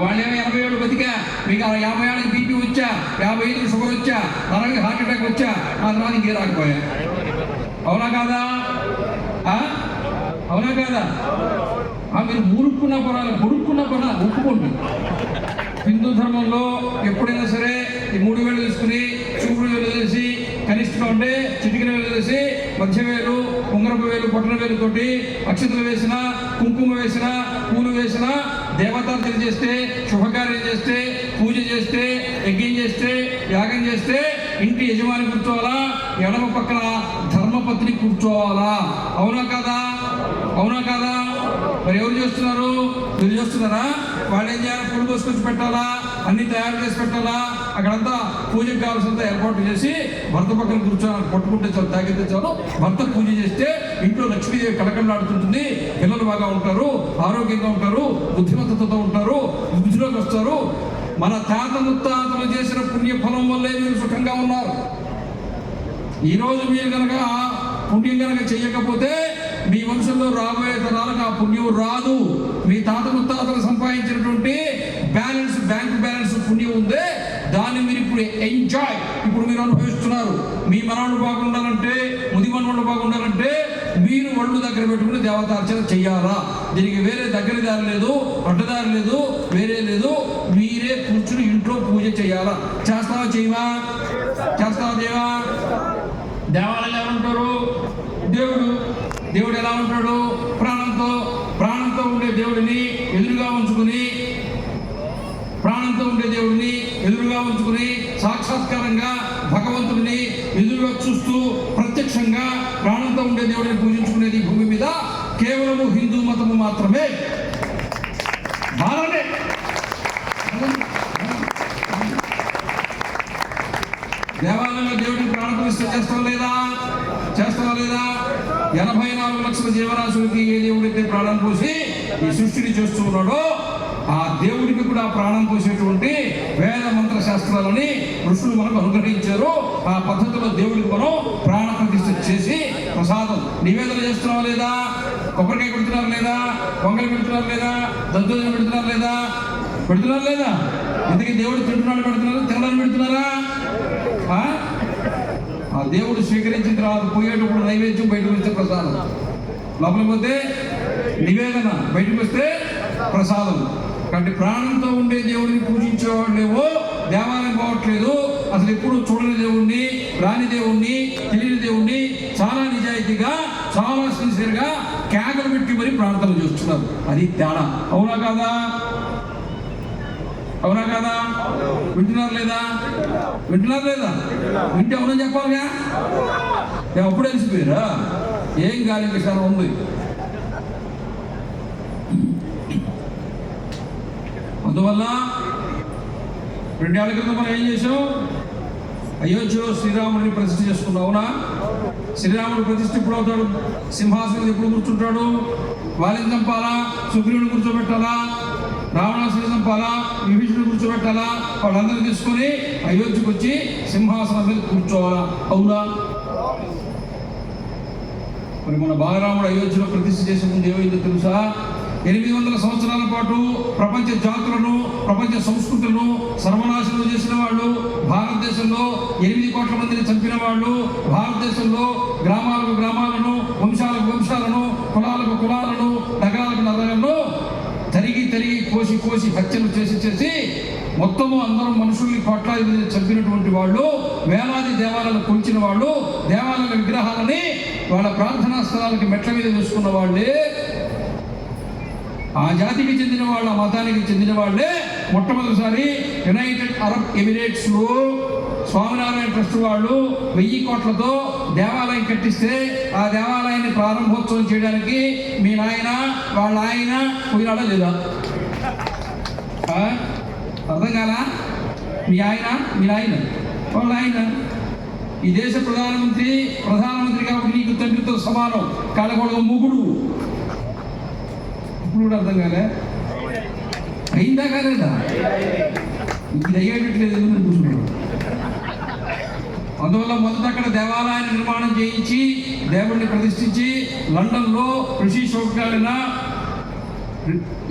వాళ్ళేమో 80 ఏళ్ళు బతికా, మీకు 50 ఏళ్ళకి బీపీ వచ్చా, 55 షుగర్ వచ్చా, 60 హార్ట్ అటాక్ వచ్చా, ఆ తర్వాత ఇంకే రాకపోయా. అవునా కాదా? అవునా కాదా? మీరు మురుక్కున్న పరాలు, పొడుక్కున్న పరాలు ఒప్పుకోండి. హిందూ ధర్మంలో ఎప్పుడైనా సరే ఈ 3 వేలు తీసుకుని చూపుడు వేలు వేసి, కనిష్టంగా ఉంటే చిటికిన వేలు వేసి, మధ్య వేలు, ఉంగరపు వేలు, బొట్టన వేలు తోటి అక్షతలు వేసిన, కుంకుమ వేసిన, పూలు వేసిన, దేవతార్చన చేస్తే, శుభకార్యం చేస్తే, పూజ చేస్తే, యజ్ఞం చేస్తే, యాగం చేస్తే ఇంటి యజమాని కూర్చోవాలా, ఎడమ పక్కన ధర్మపత్ని కూర్చోవాలా. అవునా కాదా? అవునా కాదా? మరి ఎవరు చేస్తున్నారు? మీరు చేస్తున్నారా? వాళ్ళు ఏం చేయాలి? పూలు కోసుకొచ్చి పెట్టాలా, అన్ని తయారు చేసి పెట్టాలా, అక్కడంతా పూజకు కావాల్సినంత ఏర్పాటు చేసి భర్త పక్కన కూర్చోవాలి. పట్టుకుంటే చాలు, తాగితే చాలు. భర్త పూజ చేస్తే ఇంట్లో లక్ష్మీదేవి కళకళలాడుతుంటుంది. పిల్లలు బాగా ఉంటారు, ఆరోగ్యంగా ఉంటారు, బుద్ధిమంతతో ఉంటారు, బుద్ధిలోకి వస్తారు. మన తాత ముత్తాతలు చేసిన పుణ్యఫలం వల్లే మీరు సుఖంగా ఉన్నారు. ఈరోజు మీరు కనుక పుణ్యం కనుక చేయకపోతే మీ వంశంలో రాబోయే తరాలకు ఆ పుణ్యం రాదు. మీ తాత ముత్తాతలు సంపాదించినటువంటి బ్యాలెన్స్, బ్యాంక్ బ్యాలెన్స్ పుణ్యం ఉందే, దాన్ని మీరు ఇప్పుడు ఎంజాయ్, ఇప్పుడు మీరు అనుభవిస్తున్నారు. మీ మనవాళ్ళు బాగుండాలంటే, ముది మనవాళ్ళు బాగుండాలంటే మీరు ఒళ్ళు దగ్గర పెట్టుకుని దేవతార్చన చెయ్యాలా. దీనికి వేరే దగ్గర దారి లేదు, అడ్డదారి లేదు, వేరే లేదు. మీరే కూర్చుని ఇంట్లో పూజ చేయాలా. చేస్తావా చేయవా? చేస్తావా చేయవా? దేవాలయం ఎలా ఉంటారు? దేవుడు ఎలా ఉంటాడు? ప్రాణంతో ఉండే దేవుడిని ఎదురుగా ఉంచుకుని, ప్రాణంతో ఉండే దేవుడిని ఎదురుగా ఉంచుకుని, సాక్షాత్కారంగా భగవంతుడిని ఎదురుగా చూస్తూ ప్రత్యక్షంగా ప్రాణంతో ఉండే దేవుడిని పూజించుకునేది భూమి మీద కేవలము హిందూ మతము మాత్రమే. భారనే దేవాలయంలో దేవుడిని ప్రాణప్రతిష్ఠ చేస్తాం లేదా? 84 లక్షల జీవరాశులకి ఏ దేవుడైతే ప్రాణం పోసి ఈ సృష్టిని చేస్తూ ఉన్నాడో ఆ దేవుడికి కూడా ప్రాణం పోసేటువంటి వేద మంత్ర శాస్త్రాలని ఋషులు మనకు అనుగ్రహించారు. ఆ పద్ధతిలో దేవుడికి మనం ప్రాణ ప్రతిష్ఠ చేసి ప్రసాదం నివేదన చేస్తున్నావా లేదా? కొబ్బరికాయ పెడుతున్నారు లేదా? పొంగల్ పెడుతున్నారు లేదా? దద్దోజనం పెడుతున్నారు లేదా? పెడుతున్నారు లేదా? ఎందుకు దేవుడు తింటున్నాడు పెడుతున్నారు, తినడానికి పెడుతున్నారా? ఆ దేవుడు స్వీకరించిన తర్వాత పోయేటప్పుడు నైవేద్యం, బయటకు వస్తే ప్రసాదం, లోపలికి పోతే నివేదన, బయటకు వస్తే ప్రసాదం. కాబట్టి ప్రాణంతో ఉండే దేవుడిని పూజించేవాళ్ళేవో దేవాలయం పోవట్లేదు, అసలు ఎప్పుడు చూడని దేవుణ్ణి, రాని దేవుణ్ణి, తెలియని దేవుణ్ణి చాలా నిజాయితీగా, చాలా సిన్సియర్గా కేకలు పెట్టి మరి ప్రార్థన చేస్తున్నారు. అది తేడా. అవునా కాదా? అవునా కాదా? వింటున్నారు లేదా? వింటున్నారు లేదా? వింటే అవునని చెప్పాలిగా. ఎప్పుడు తెలిసిపోయారా? ఏం కాదు, ఇంకా చాలా ఉంది. అందువల్ల 2 ఏళ్ల క్రితం మనం ఏం చేసాం? అయోధ్యలో శ్రీరాముడిని ప్రతిష్ఠ చేసుకున్నాం. అవునా? శ్రీరాముడు ప్రతిష్ఠ ఎప్పుడు అవుతాడు? సింహాసనం ఎప్పుడు కూర్చుంటాడు? వాళ్ళని చంపాలా? సుగ్రీవుని కూర్చోబెట్టాలా? రావణాసుని చంపాలా? విభీషణుని కూర్చోబెట్టాలా? వాళ్ళందరినీ తీసుకొని అయోధ్యకు వచ్చి సింహాసనం మీద కూర్చోవాలా? అవునా? మరి మన బాలరాముడు అయోధ్యలో ప్రతిష్ఠ చేసే ముందు ఏమైందో తెలుసా? 800 సంవత్సరాల పాటు ప్రపంచ జాతులను, ప్రపంచ సంస్కృతులను సర్వనాశనం చేసిన వాళ్ళు, భారతదేశంలో 8 కోట్ల మందిని చంపిన వాళ్ళు, భారతదేశంలో గ్రామాలకు గ్రామాలను, వంశాలకు వంశాలను, కులాలకు కులాలను, నగరాలకు నగరాలను తరిగి కోసి హత్యలు చేసి మొత్తము అందరూ మనుషుల్ని కోట్లాది మంది చంపినటువంటి వాళ్ళు, వేలాది దేవాలయాలు కూల్చిన వాళ్ళు, దేవాలయాల విగ్రహాలని వాళ్ళ ప్రార్థనా స్థలాలకి మెట్ల మీద వేసుకున్న వాళ్ళే, ఆ జాతికి చెందిన వాళ్ళు, ఆ మతానికి చెందిన వాళ్ళే మొట్టమొదటిసారి యునైటెడ్ అరబ్ ఎమిరేట్స్ లో స్వామినారాయణ ట్రస్ట్ వాళ్ళు 1000 కోట్లతో దేవాలయం కట్టిస్తే ఆ దేవాలయాన్ని ప్రారంభోత్సవం చేయడానికి మీ నాయన వాళ్ళ ఆయన పోయినాడా లేదా? అర్థం కాలా? మీ నాయన వాళ్ళ ఆయన ఈ దేశ ప్రధానమంత్రి కాబట్టి నీకు తండ్రితో సమానం, కాళ్ళకొడగ మూగుడు. ఇప్పుడు కూడా అర్థం కాలే? అయిందా కాలేదా? ఇది అయ్యేటట్లేదు, ఎందుకు కూర్చున్నాడు. అందువల్ల మొదట అక్కడ దేవాలయాన్ని నిర్మాణం చేయించి దేవుడిని ప్రతిష్ఠించి లండన్లో బ్రిటిష్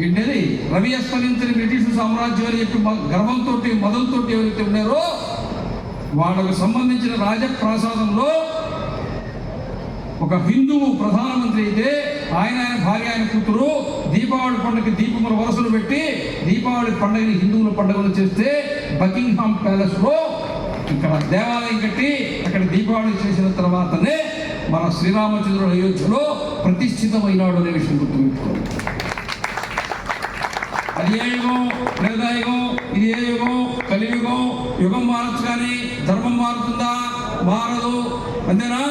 ఏంటది రవి అస్తమించిన బ్రిటిష్ సామ్రాజ్యం అని చెప్పి గర్వంతో మదంతో ఎవరైతే ఉన్నారో వాళ్ళకు సంబంధించిన రాజప్రాసాదంలో ఒక హిందువు ప్రధానమంత్రి అయితే ఆయన భార్య, ఆయన కూతురు దీపావళి పండుగకి దీపముల వరసలు పెట్టి దీపావళి పండుగని హిందువుల పండుగలు చేస్తే బకింగ్హామ్ ప్యాలెస్ లో ఇక్కడ దేవాలయం కట్టి అక్కడ దీపావళి చేసిన తర్వాతనే మన శ్రీరామచంద్రుడు అయోధ్యలో ప్రతిష్ఠితమైనాడు అనే విషయం గుర్తుపెట్టుకోవాలి. అది ఏ యుగం, త్రేతాయుగం, ఇది ఏ యుగం, కలియుగం. యుగం మారచ్చు కానీ ధర్మం మారుతుందా? మారదు. అంతేనా?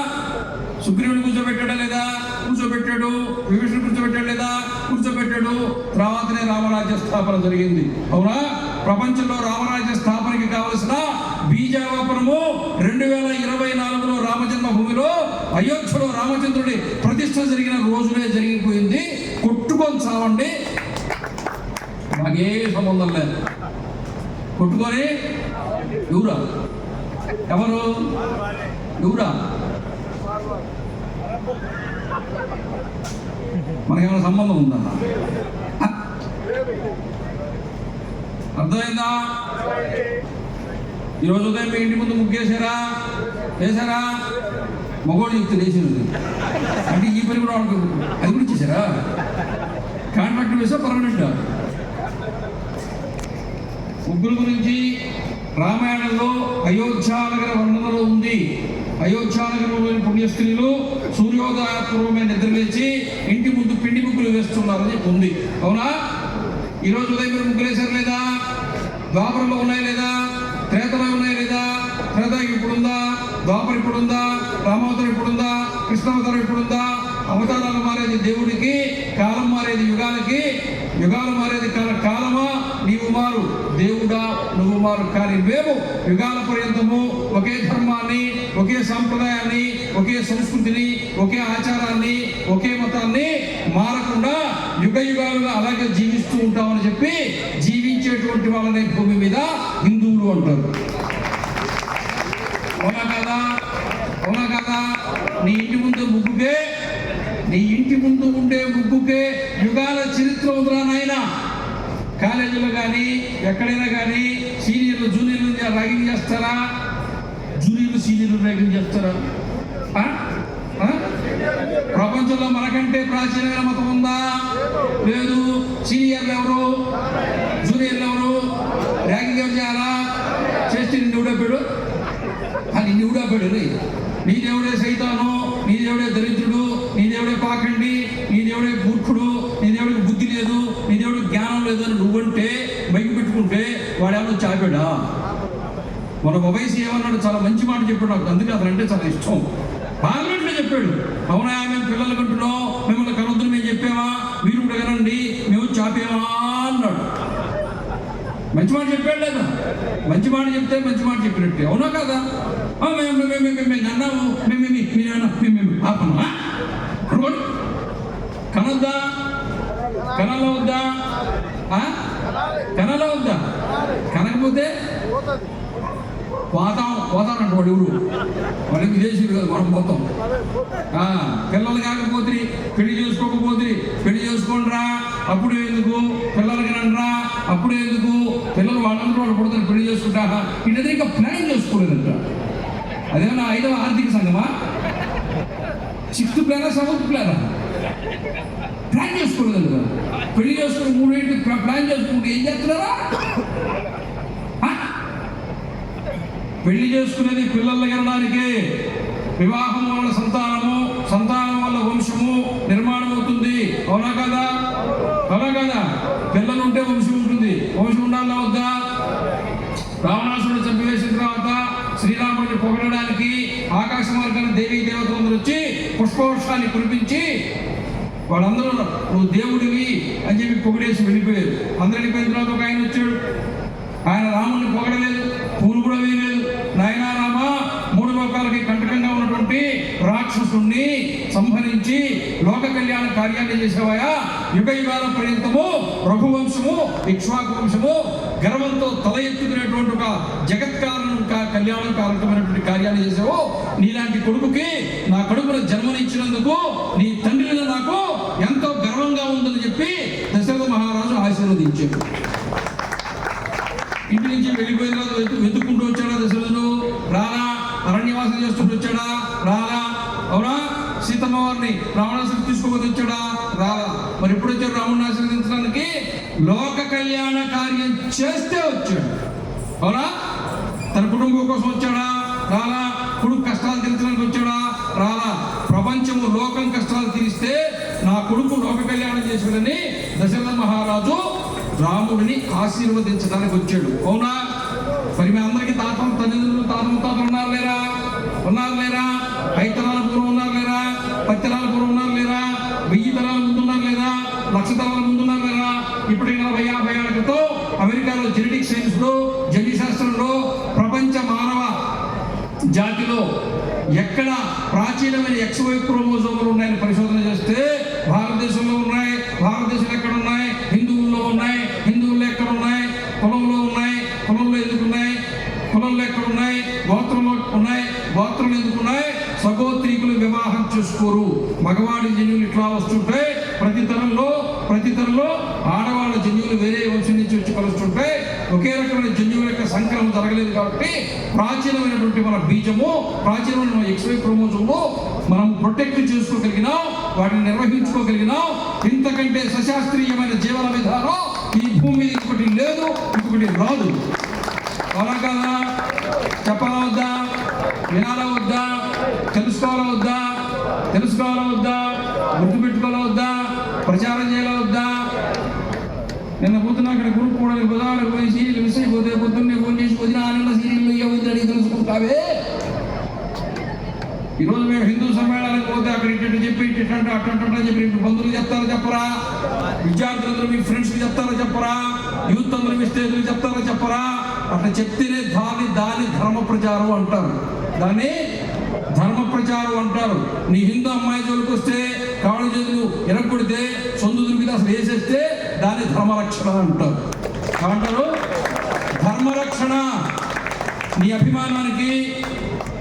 సుగ్రీవుని కూర్చోబెట్టాడా లేదా? కూర్చోబెట్టాడు. విభీషణుడు కూర్చోబెట్టాడు లేదా? కూర్చోబెట్టాడు. తర్వాతనే రామరాజ్య స్థాపన జరిగింది. అవునా? ప్రపంచంలో రామరాజ్య స్థాపనకి కావలసిన బీజావాపనము 2024లో రామజన్మభూమిలో అయోధ్యలో రామచంద్రుడి ప్రతిష్ఠ జరిగిన రోజునే జరిగిపోయింది. కొట్టుకొని చావండి, మాకే సంబంధం లేదు. కొట్టుకొని ఎవరా? మనకేమైనా సంబంధం ఉందన్న? అర్థమైందా? ఈరోజు ఉదయం మీ ఇంటి ముందు ముగ్గేశారా? వేశారా? మగోడు చెప్తే వేసేది అంటే ఈ పని కూడా అది కూడా ఇచ్చేసారా? కాంట్రాక్ట్ వేసా పర్మనెంట్? ముగ్గురు గురించి రామాయణంలో అయోధ్యానగర వర్ణనలో ఉంది. అయోధ్యానగరంలోని పుణ్యస్త్రీలు సూర్యోదయపూర్వమే నిద్రలేచి ఇంటి ముందు పిండి ముగ్గులు వేస్తున్నారని ఉంది. అవునా? ఈరోజు ఉదయం మీరు ముగ్గులు వేశారు లేదా? ద్వాపరంలో ఉన్నాయి లేదా? త్రేతలో ఉన్నాయి లేదా? త్రేతాయుగం ఇప్పుడుందా? ద్వాపరం ఇప్పుడుందా? రామావతారం ఇప్పుడుందా? కృష్ణావతారం ఇప్పుడుందా? అవతారాలు మారేది దేవుడికి, కాలం మారేది యుగాలకి. యుగాలు మారేది కాలమా, నీవు మారు, దేవుడా నువ్వు మారు. కానీ మేము యుగాల పర్యంతము ఒకే ధర్మాన్ని, ఒకే సాంప్రదాయాన్ని, ఒకే సంస్కృతిని, ఒకే ఆచారాన్ని, ఒకే మతాన్ని మారకుండా యుగ యుగాలుగా అలాగే జీవిస్తూ ఉంటామని చెప్పి జీవించేటువంటి వాళ్ళనే భూమి మీద హిందువులు అంటారు. అవునా కదా? అవునా కదా? నీ ఇంటి ముందు ముగ్గుకే, నీ ఇంటి ముందు ఉండే ముగ్గుకే యుగాల చరిత్ర ఉందిరా నాయన. కాలేజీలో కానీ ఎక్కడైనా కానీ సీనియర్లు జూనియర్లు ర్యాగింగ్ చేస్తారా? జూనియర్లు సీనియర్లు ర్యాగింగ్ చేస్తారా? ప్రపంచంలో మనకంటే ప్రాచీనమైన మతం ఉందా? లేదు. సీనియర్లు ఎవరు, జూనియర్లు ఎవరు? ర్యాగింగ్ ఎవరు చేయాలా? చేస్తే నిన్ను ఊడపాడు, నిన్ను ఊడపాడు. నీ దేవుడే సైతాను, నీ దేవుడే దరిద్రుడు, నీ దేవుడే పాకండి, నీ దేవుడే మూర్ఖుడు, నీ దేవుడికి బుద్ధి లేదు, నీ దేవుడికి జ్ఞానం లేదు అని నువ్వంటే మైకి పెట్టుకుంటే వాడేమో చాపాడా? మన వయసు ఏమన్నాడు? చాలా మంచి మాట చెప్పాడు నాకు, అందుకే అతనంటే చాలా ఇష్టం. పార్లమెంట్లో చెప్పాడు, అవునా మేము పిల్లలు కంటున్నాం, మిమ్మల్ని కనొద్దుని మేము చెప్పామా? మీరు కూడా కనండి, మేము చాపేమా అన్నాడు. మంచి మాట చెప్పాడు లేదా? మంచి మాట చెప్తే మంచి మాట చెప్పినట్టే, అవునా కదా? మేము అన్నాము, మేము ఆపమా? కనొద్దా? కనాలో వద్దా? కనాలో వద్దా? కనకపోతే పోతానంట వాడు. ఎవరు వాడు? విదేశీయులు కదా, మనం పోతాం. పిల్లలు కాకపోతే పెళ్లి చేసుకోకపోతే పెళ్లి చేసుకోండిరా, అప్పుడు ఎందుకు పిల్లలకి రండిరా, అప్పుడు ఎందుకు పిల్లలు వాళ్ళందరూ వాళ్ళు పుడతారు పెళ్లి చేసుకుంటా. ఇటు ఇంకా ప్లాన్ చేసుకోలేదంట. అదేమన్నా 5వ ఆర్థిక సంఘమా? 6th ప్లానా 7th ప్లానా? ప్లాన్ చేసుకోలేదంట. పెళ్లి చేసుకుని 3 ఏళ్ళు ప్లాన్ చేసుకుంటే ఏం చేస్తున్నారా? పెళ్లి చేసుకునేది పిల్లల్ని కనడానికే. వివాహం వల్ల సంతానము, సంతానం వల్ల వంశము నిర్మాణం అవుతుంది. అవునా కదా? అవునా కదా? పిల్లలు ఉంటే వంశం ఉంటుంది. వంశం ఉండాలా వద్దా? రావణాసురుడు చంపివేసిన తర్వాత శ్రీరాముడిని పొగడడానికి ఆకాశ మార్గాన్ని దేవీ దేవతలందరూ వచ్చి పుష్పవర్షాన్ని కురిపించి వాళ్ళందరూ నువ్వు దేవుడివి అని చెప్పి పొగిడేసి వెళ్ళిపోయారు. అందరు వెళ్ళిపోయిన తర్వాత ఒక ఆయన వచ్చాడు. ఆయన రాముడిని పొగడలేదు, పూలు కూడా వేయలేదు. నాయనా రామ, 3 లోకాలకి కంటకంగా ఉన్నటువంటి రాక్షసుణ్ణి సంహరించి లోక కళ్యాణ కార్యాన్ని చేసేవాయా? యుగ యుగాల పర్యంతము రఘువంశము, ఇక్ష్వాకు వంశము గర్వంతో తల ఎత్తుకునేటువంటి ఒక జగత్కారణం కళ్యాణం కారకమైనటువంటి కార్యాన్ని చేసావు. నీలాంటి కొడుకుకి నా కొడుకున జన్మనిచ్చినందుకు నీ తండ్రిని నాకు ఎంతో గర్వంగా ఉందని చెప్పి దశరథ మహారాజు ఆశీర్వదించాడు. ఇంటి నుంచి వెళ్ళిపోయిన తర్వాత వెతుక్కుంటూ వచ్చాడా దశరథుడు? రాలా. అరణ్యవాసం చేస్తుంటూ వచ్చాడా? రాలా. అవునా? సీతమ్మ వారిని రావణాసురుడు తీసుకోబోతు వచ్చాడా? రాలా. మరి ఎప్పుడు వచ్చాడు రాముడిని ఆశీర్వదించడానికి? లోక కళ్యాణ కార్యం చేస్తే వచ్చాడు. అవునా? తన కుటుంబం కోసం వచ్చాడా? రాలా. కొడుకు కష్టాలు తీర్చడానికి వచ్చాడా? రాలా. ప్రపంచము లోకం కష్టాలు తీరిస్తే నా కొడుకు లోక కళ్యాణం చేశాడని దశరథ మహారాజు రాముడిని ఆశీర్వదించడానికి వచ్చాడు. అవునా? మరి మీ అందరికీ తల్లిదండ్రులు తాతలు ఉన్నారు లేరా? ఉన్నారు లేరా? 5 తరాల పూర్వం ఉన్నారు లేరా? 10 తరాల పూర్వం ఉన్నారు లేరా? 1000 తరాల ముందు ఉన్నారు లేదా? 1,00,000 తరాల ముందు ఉన్నారు లేరా? ఇప్పుడు 40-50 ఏళ్ల క్రితం అమెరికాలో జెనెటిక్ సైన్స్ లో, జన్యు శాస్త్రంలో ప్రపంచ మానవ జాతిలో ఎక్కడ ప్రాచీనమైన XY క్రోమోజోములు ఉన్నాయని పరిశోధన చేస్తే భారతదేశంలో ఉన్నాయి. భారతదేశంలో ఎక్కడ ఉన్నాయి? హిందువుల్లో ఉన్నాయి. హిందువుల్లో ఎక్కడ ఉన్నాయి? కులంలో ఉన్నాయి. కులంలో ఎందుకు ఉన్నాయి? కులంలో ఎక్కడ ఉన్నాయి? గోత్రంలో ఉన్నాయి. గోత్రంలో ఎందుకు ఉన్నాయి? సగోత్రీకులు వివాహం చేసుకోరు. మగవాడి జన్యువులు ఇట్లా వస్తుంటే ప్రతి తరంలో ఆడవాళ్ళ జన్యువులు వేరే వంశం నుంచి వచ్చి కలుస్తుంటే ఒకే రకమైన జన్యువుల యొక్క సంక్రమణ జరగలేదు. కాబట్టి ప్రాచీనమైనటువంటి మన బీజము, ప్రాచీనమైన మన XY క్రోమోజోము మనం ప్రొటెక్ట్ చేసుకోగలిగినాం, వాటిని నిర్వహించుకోగలిగినాం. ఇంతకంటే సశాస్త్రీయమైన జీవన విధానం ఈ భూమి మీద ఇంకొకటి లేదు, ఇంకొకటి రాదు. అవునా కదా? చెప్పాలా వద్దా? వినాలా వద్దా? తెలుసుకోవాలా వద్దా? గుర్తుపెట్టుకోవాలా వద్దా? ప్రచారం చేయాలా వద్దా? నిన్న పొద్దున అక్కడ గ్రూప్ కూడా బజార్కి పోయి సీరియల్ మిస్ అయిపోతే పొద్దున్నే ఫోన్ చేసి వదిన ఆనంద సీరియల్ అడిగి తెలుసుకుంటావే. ఈరోజు మేము హిందూ సమ్మేళనానికి పోతే అక్కడ ఇటు చెప్పి ఇట్టంటే అట్టంటే చెప్పి ఇంటి బంధువులు చెప్తారో చెప్పరా? విద్యార్థులందరూ మీ ఫ్రెండ్స్కి చెప్తారో చెప్పరా? యూత్ అందరూ మీ స్టేజ్లు చెప్తారో చెప్పరా? అట్లా చెప్తేనే దాని ధర్మ ప్రచారం అంటారు. దాన్ని ధర్మ ప్రచారం అంటారు. నీ హిందూ అమ్మాయి జోలికి వస్తే కాళ్ళు చేతులు ఎరగొడితే సొందు దొరికితే అసలు వేసేస్తే దాన్ని ధర్మరక్షణ అంటారు. అంటారు ధర్మరక్షణ. నీ అభిమానానికి,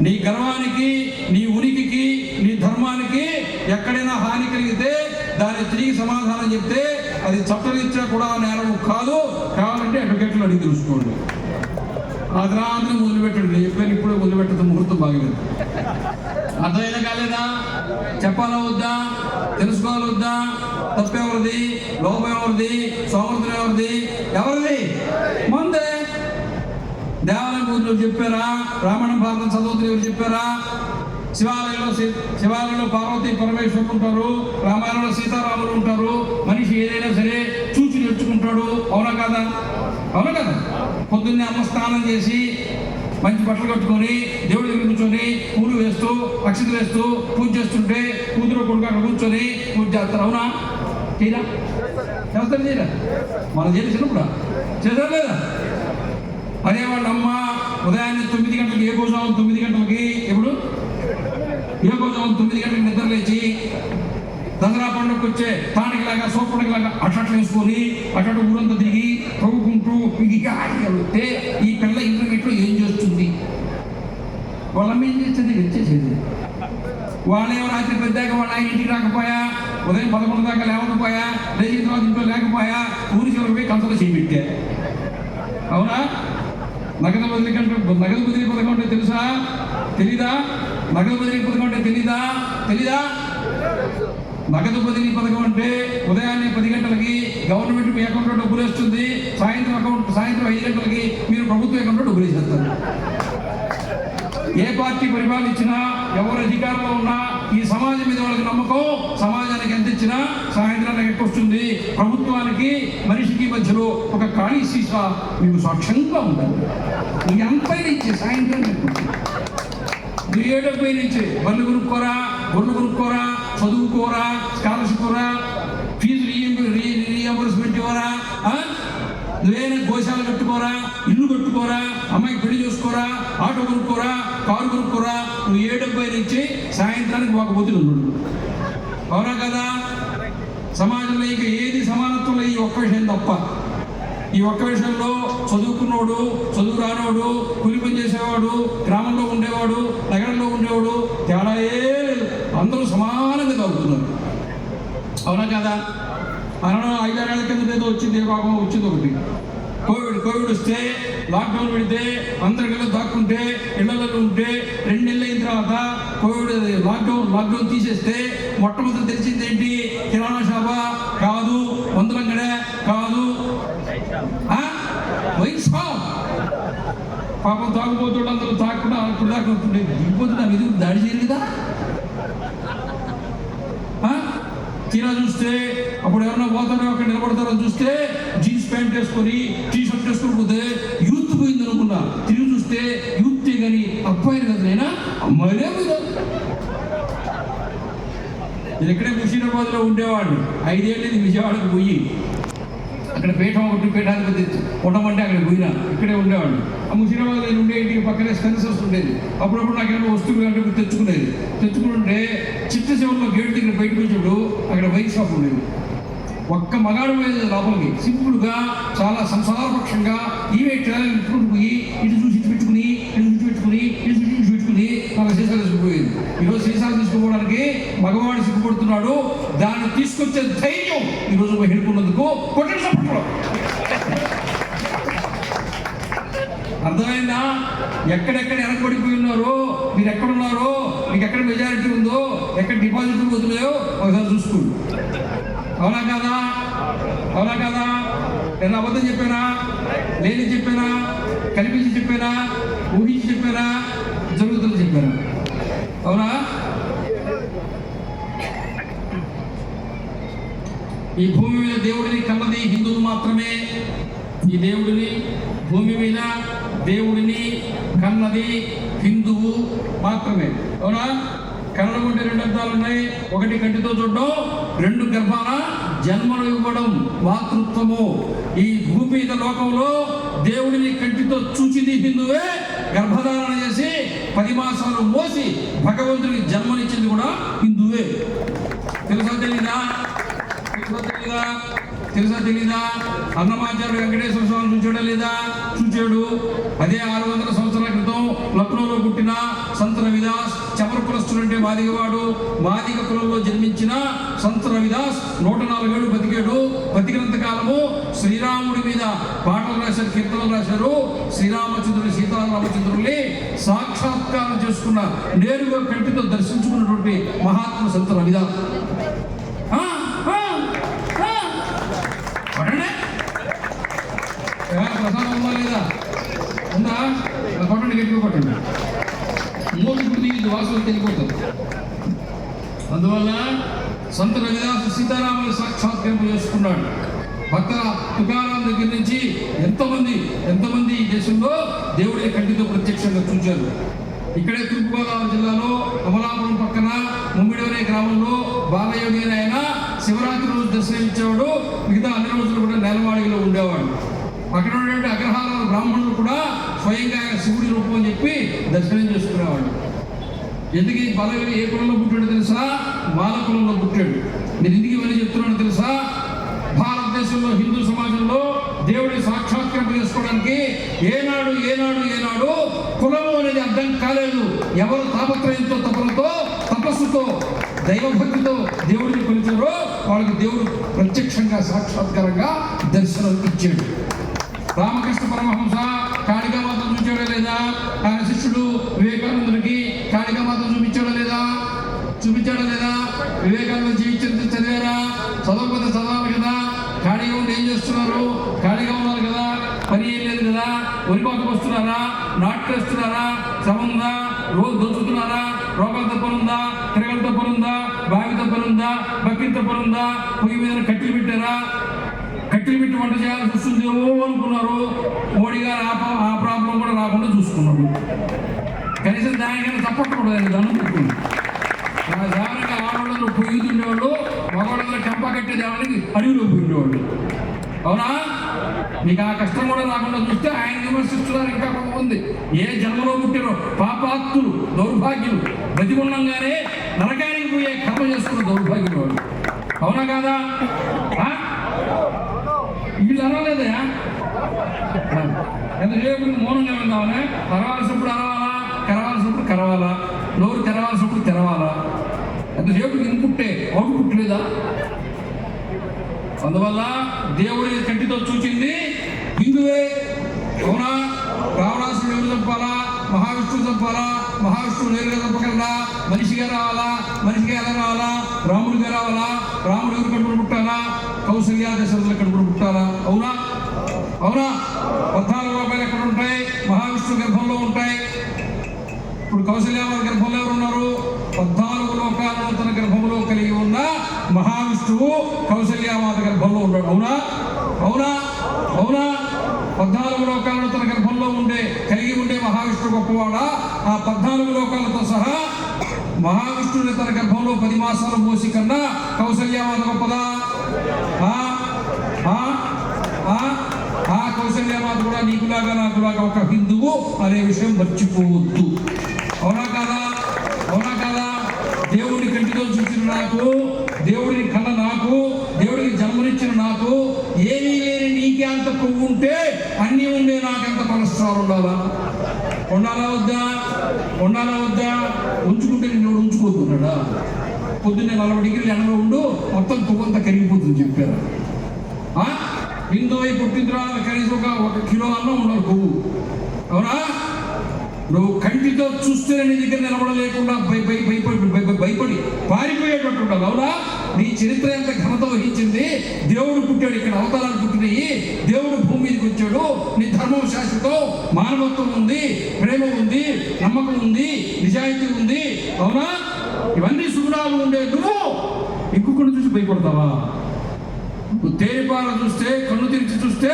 నీ గర్వానికి, నీ ఉనికికి, నీ ధర్మానికి ఎక్కడైనా హాని కలిగితే దాన్ని తిరిగి సమాధానం చెప్తే అది చట్టరీత్యా కూడా నేరం కాదు. కావాలంటే అడ్వకేట్లు అడిగి తెలుసుకోండి. ఆ తర్వాత మొదలుపెట్టండి. నేను చెప్పాను ఇప్పుడే మొదలుపెట్టడం ముహూర్తం బాగలేదు. అర్థమైనా కాలేదా? చెప్పాలా వద్దా? తెలుసుకోవాలి వద్దా? తప్పెవరిది? లోపం ఎవరిది? సోమర్థం ఎవరిది? ఎవరిది? మందే. దేవాలయం పూజలు చెప్పారా? బ్రాహ్మణ భారతం చదువుతున్న ఎవరు చెప్పారా? శివాలయంలో పార్వతీ పరమేశ్వరులు ఉంటారు, రామాయణంలో సీతారాములు ఉంటారు. మనిషి ఏదైనా సరే చూసి నేర్చుకుంటాడు. అవునా కదా? అవునా కదా? పొద్దున్నే అమ్మ స్నానం చేసి మంచి బట్టలు కట్టుకొని దేవుడి దగ్గర కూర్చొని పూలు వేస్తూ అక్షతలు వేస్తూ పూజ చేస్తుంటే కూతురు కొడుకు అక్కడ కూర్చొని పూజ చేస్తారు. అవునా? చేయరా? చేస్తారు చేయరా? మనం చేసినప్పుడు చేశారు లేదా? అదే వాళ్ళ అమ్మ ఉదయాన్నే 9 గంటలకి, ఏ కోసం 9 గంటలకి, ఎప్పుడు ఏ కోసం 9 గంటలకు నిద్ర లేచి దసరా పండుగకు వచ్చే తానికిలాగా సోపడిలాగా అట్లట్లు వేసుకొని అటు ఊరంతా దిగి తవ్వుకుంటూ వెళ్తే ఈ పిల్ల ఇంటర్మీడియట్లో ఏం చేస్తుంది? వాళ్ళమ్మ ఏం చేస్తుంది? వచ్చేసేది. వాళ్ళేమో రాత్రి పెద్దాక వాళ్ళ ఆయన ఇంటికి రాకపోయా, ఉదయం 11 దాకా లేవకపోయా, లేచిన తర్వాత ఇంట్లో లేకపోయా, ఊరి చివరికి పోయి కంచలో చేపెట్టా. అవునా? నగదు బదిలీ పథకం అంటే తెలుసా? తెలీదా? నగదు బదిలీ పథకం అంటే తెలీదా? నగదు బదిలీ పథకం అంటే ఉదయాన్నే 10 గంటలకి గవర్నమెంట్ మీ అకౌంట్లో డబ్బులు వేస్తుంది. సాయంత్రం 5 గంటలకి మీరు ప్రభుత్వ అకౌంట్లో డబ్బులు వేసేస్తారు. ఏ పార్టీ పరిపాలించినా, ఎవరు అధికారంలో ఉన్నా ఈ సమాజం మీద వాళ్ళకి నమ్మకం. సమాజానికి ఎంత ఇచ్చినా సాయంత్రానికి ఎక్కువ వస్తుంది. ప్రభుత్వానికి మనిషికి మధ్యలో ఒక ఖాళీ సీసా మీకు సాక్ష్యంగా ఉండాలి. మీకు ఎంతైనా ఇచ్చే సాయంత్రం నువ్వు ఏ డబ్బై నుంచి బళ్ళు కొనుక్కోరా, గొడ్లు కొనుక్కోరా, చదువుకోరా, స్కాలర్షిప్ కోరా, ఫీజు రీఎంబర్స్మెంట్ ఇవ్వరా, నువ్వేనా గోశాల కట్టుకోరా, ఇల్లు కట్టుకోరా, అమ్మాయికి పెళ్లి చేసుకోరా, ఆటో కొనుక్కోరా, కారు కొనుక్కోరా, నువ్వు ఏ డబ్బై నుంచి సాయంత్రానికి ఒక బొత్తులు ఉండు. అవునా కదా? సమాజంలో ఇక ఏది సమానత్వంలో ఈ ఒక్క విషయం తప్ప. ఈ ఒక్క విషయంలో చదువుకున్నవాడు, చదువు రానవాడు, కూలి పని చేసేవాడు, గ్రామంలో ఉండేవాడు, నగరంలో ఉండేవాడు తేడా లేదు. అందరూ సమానంగా తాగుతున్నారు. అవునా కదా? అనడం 5-6 ఏళ్ల కింద ఏదో వచ్చింది, భాగం వచ్చింది ఒకటి. కోవిడ్ వస్తే లాక్డౌన్ పెడితే అందరికీ దాక్కుంటే ఇళ్లలో ఉంటే 2 నెలలు అయిన తర్వాత లాక్డౌన్ తీసేస్తే మొట్టమొదటి తెలిసింది ఏంటి? కిరాణా షాపా కాదు, మందులంగడే కాదు, వైన్ షాప్. పాపం తాగుపోతుడు అందరూ తాకుండా ఇప్పుడు దాకా దిగిపోతు నా మీద దాడి చేయరు కదా. తీరా చూస్తే అప్పుడు ఎవరన్నా పోతారో అక్కడ నిలబడతారో చూస్తే జీన్స్ ప్యాంట్ వేసుకొని టీ షర్ట్ వేసుకొని పోతే యూత్ పోయింది అనుకున్నా. తిరిగి చూస్తే యూతే కానీ అబ్బాయిలు కదా, నైనా అమ్మాయిలే పోయినా. నేను ఇక్కడే ముషీరాబాద్లో ఉండేవాడిని. 5 ఏళ్ళది విజయవాడకు పోయి అక్కడ పీఠానికి ఉండమంటే అక్కడ పోయినా. ఇక్కడే ఉండేవాడిని. ఆ ముషీరాబాద్ నేను ఉండే ఇంటికి పక్కనే స్పెన్సర్స్ ఉండేది. అప్పుడప్పుడు నాకేమో వస్తువులు అంటే తెచ్చుకుంటే చిట్ట చివరిలో గేట్ దగ్గర బయటకు వచ్చినప్పుడు అక్కడ వైన్ షాప్ ఉండేది. ఒక్క మగాడు పోయేది లోపలికి. సింపుల్గా, చాలా సంసారపక్షంగా ఈవే ఇట్టుకుంటూ పోయి ఇటు చూసి ఇటు పెట్టుకుని వాళ్ళ సీసాలు తీసుకుపోయేది. ఈరోజు సీసాలు తీసుకుపోవడానికి మగవాడు సిగ్గుపడుతున్నాడు. దాన్ని తీసుకొచ్చే ధైర్యం ఈరోజు మహిళకున్నందుకు కొట్టండి చప్పట్లు. అర్థమైందా? ఎక్కడెక్కడ వెనకబడిపోయి ఉన్నారో, మీరు ఎక్కడున్నారో, మీకు ఎక్కడ మెజారిటీ ఉందో, ఎక్కడ డిపాజిట్లు వదిలేయో ఒకసారి చూసుకోండి. అవునా కదా? నేను అబద్ధం చెప్పానా? లేని చెప్పానా? కల్పించి చెప్పానా? ఊహించి చెప్పానా? జరుగుతుంది చెప్పానా? అవునా? ఈ భూమి మీద దేవుడిని కన్నది హిందువులు మాత్రమే. ఈ దేవుడిని, భూమి మీద దేవుడిని కన్నది హిందువు మాత్రమే. అవునా? కన్నడం అంటే 2 అర్థాలు ఉన్నాయి. ఒకటి కంటితో చూడడం, 2 గర్భాన జన్మను ఇవ్వడం, మాతృత్వము. ఈ భూమి మీద లోకంలో దేవుడిని కంటితో చూసింది హిందువే. గర్భధారణ చేసి 10 మాసాలు మోసి భగవంతుడికి జన్మనిచ్చింది కూడా హిందువే. తెలుసా తెలీదా? అన్నమాచార్య వెంకటేశ్వర స్వామి చూచాడా లేదా? చూచాడు. అదే 600 సంవత్సరాల క్రితం లక్నోలో పుట్టిన సంత రవిదాస్ చమర కులస్తుడంటే మాదిగవాడు. మాదిగ కులంలో జన్మించిన సంత రవిదాస్ 104 ఏళ్ళు బతికాడు. బతికినంత కాలము శ్రీరాముడి మీద పాటలు రాశారు, కీర్తనలు రాశారు. శ్రీరామచంద్రుడు సీతారామచంద్రుల్ని సాక్షాత్కారం చేసుకున్న, నేరుగా కంటితో దర్శించుకున్నటువంటి మహాత్ముడు సంత రవిదాస్. ప్రసాదం ఉందా లేదా? ఉందా? కొట్టండి, గట్టిగా కొట్టండి. మూడు ఇది వాసన తెలియపోతుంది. అందువల్ల సంత రవిదాస్ సీతారాముని సాక్షాత్కారం చేసుకున్నాడు. భక్తుల తుకారాం దగ్గర నుంచి ఎంతమంది ఈ దేశంలో దేవుడి కంటితో ప్రత్యక్షంగా చూశారు. ఇక్కడే తూర్పుగోదావరి జిల్లాలో అమలాపురం పక్కన ముమ్మిడివరే గ్రామంలో బాలయోగి ఆయన శివరాత్రి రోజు దర్శనమిచ్చేవాడు. మిగతా అన్ని రోజులు కూడా నెలవాడిలో ఉండేవాడు. అక్కడ ఉన్నటువంటి అగ్రహార బ్రాహ్మణులు కూడా స్వయంగా ఆయన శివుడి రూపం అని చెప్పి దర్శనం చేసుకునేవాడు. ఎందుకు ఈ బాలయోగి ఏ కులంలో పుట్టాడు తెలుసా? మాల కులంలో పుట్టాడు. నేను ఎందుకు ఇవన్నీ చెప్తున్నాను తెలుసా? భారతదేశంలో హిందూ సమాజంలో దేవుడిని సాక్షాత్కారం చేసుకోవడానికి ఏనాడు కులము అనేది అర్థం కాలేదు. ఎవరు తాపత్రయంతో, తపస్సుతో, దైవభక్తితో దేవుడిని కొలిచారో వాళ్ళకి దేవుడు ప్రత్యక్షంగా సాక్షాత్కారంగా దర్శనం ఇచ్చాడు. రామకృష్ణ పరమహంస కాళికామాతను చూచాడా లేదా? ఆయన శిష్యుడు వివేకానందుడికి కాళికామాతను చూపించాడా లేదా? వివేకానంద జీవించింది చదివారా? చదవకపోతే చదవాలి కదా. ఖాళీగా ఉండి ఏం చేస్తున్నారు? ఖాళీగా ఉన్నారు కదా, పని ఏం లేదు కదా. వరిపాతకు వస్తున్నారా? నాట్లేస్తున్నారా? శ్రమందా? రోజు దొరుకుతున్నారా? రోగాలతో పనుందా? తిరగలతో పనుందా? బావితో పనుందా? బక్కితో పనుందా? పొయ్యి మీద కట్టెలు పెట్టారా? కట్టెలు పెట్టి వంట చేయాల్సి వస్తుంది అనుకున్నారు. మోడీ గారు ఆ ప్రాబ్లం కూడా రాకుండా చూసుకున్నాడు. కనీసం దానికైనా తప్పకూడదు దండం పెట్టుకుంది. సాధారణంగా ఆడవాళ్ళు పొయ్యి తిండేవాళ్ళు, మగవాళ్ళందరూ కంప కట్టేదేవాళ్ళకి అడవిలో పోయిండేవాళ్ళు. అవునా? మీకు ఆ కష్టం కూడా రాకుండా చూస్తే ఆయన విమర్శిస్తున్నారు. ఇంకా కొంతమంది ఏ జన్మలో పుట్టారో పాపాత్తులు, దౌర్భాగ్యులు, బతికున్నంగానే నరకానికి పోయే కర్మ చేసుకున్న దౌర్భాగ్యులు వాళ్ళు. అవునా కాదా? వీళ్ళు అనలేదా? ఎంతసేపు మౌనంగా ఉందామని అరవాల్సినప్పుడు అరవాలా, కరవాల్సినప్పుడు కరవాలా, నోరు తెరవాల్సినప్పుడు తెరవాలా. ఎంతసేపు ఇన్పుట్టే అవుట్పుట్ లేదా? అందువల్ల దేవుడి కంటితో చూచింది హిందువే. అవునా? రావణాసుడు ఎవరు చంపాలా? మహావిష్ణువు చంపాలా? మహావిష్ణువు నేరుగా చంపగలరా? మనిషిగా రావాలా? మనిషిగా ఎలా రావాలా? రాముడిగా రావాలా? రాముడు ఎవరు కడుపులు పుట్టాలా? కౌసల్య దశరథుల కడుపులు పుట్టాలా? అవునా? 14 రూపాయలు ఎక్కడ ఉంటాయి? మహావిష్ణు గర్భంలో ఉంటాయి. ఇప్పుడు కౌసల్యామాత గర్భంలో ఎవరు ఉన్నారు? 14 లోకాలను తన గర్భంలో కలిగి ఉన్న మహావిష్ణువు కౌసల్యామాత గర్భంలో ఉన్నాడు. అవునా? 14 లోకాలను తన గర్భంలో కలిగి ఉండే మహావిష్ణువు గొప్పవాడా? ఆ 14 లోకాలతో సహా మహావిష్ణువుని తన గర్భంలో 10 మాసాలు మోసి కన్నా కౌసల్యామాత గొప్పదా? ఆ కౌసల్యామాత కూడా నీకులాగా నాకులాగా ఒక హిందువు అనే విషయం మర్చిపోవద్దు. అవునా కాదా? దేవుడిని కంటితో చూసిన నాకు, దేవుడిని కన్న నాకు, దేవుడికి జన్మనిచ్చిన నాకు, ఏమీ లేని నీకే అంత కొవ్వు ఉంటే అన్నీ ఉండే నాకెంత కొలెస్ట్రాల్ ఉండాలా వద్దా? ఉంచుకుంటే నిన్ను ఉంచుకోతున్నాడా? పొద్దున్నే 40 డిగ్రీలు ఎండలో ఉండు, మొత్తం కొవ్వంతా కరిగిపోతుంది చెప్పారు. హిందూ అయి పుట్టిన తర్వాత కనీసం ఒక కిలో అన్నం ఉండాలి కొవ్వు. అవునా? నువ్వు కంటితో చూస్తే నీ దగ్గర నిలబడలేకుండా భయపడి పారిపోయేటట్టు ఉండాలి. అవునా? నీ చరిత్ర ఎంత ఘనత వహించింది. దేవుడు పుట్టాడు, ఇక్కడ అవతారాలు పుట్టినాయి. దేవుడు భూమి మీదకి వచ్చాడు. నీ ధర్మం శాశ్వతం, మానవత్వం ఉంది, ప్రేమ ఉంది, నమ్మకం ఉంది, నిజాయితీ ఉంది. అవునా? ఇవన్నీ సుగుణాలు ఉండే నువ్వు ఇంకొకటి చూసి భయపడతావా? నువ్వు తేలిపాల చూస్తే, కన్ను తెరిచి చూస్తే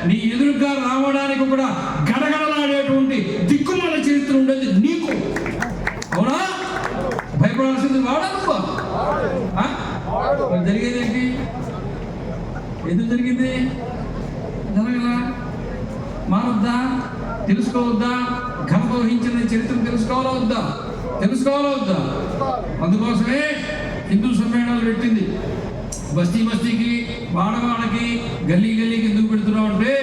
నీ ఎదురుగా రావడానికి కూడా గడగడలాడేటువంటి దిక్కుమాల చరిత్ర ఉండేది నీకు. అవునా? భయపడాల్సింది వాడా నువ్వు? జరిగేది ఏంటి? ఎందుకు జరిగింది? జరగలా? మానవద్దా? తెలుసుకోవద్దా? ఘనత వహించిన చరిత్రను తెలుసుకోవాలా వద్దా? అందుకోసమే హిందూ సమ్మేళనాలు పెట్టింది. బస్తీ బస్తీకి, వాడవాడకి, గల్లీ గల్లీకి ఎందుకు పెడుతున్నావు అంటే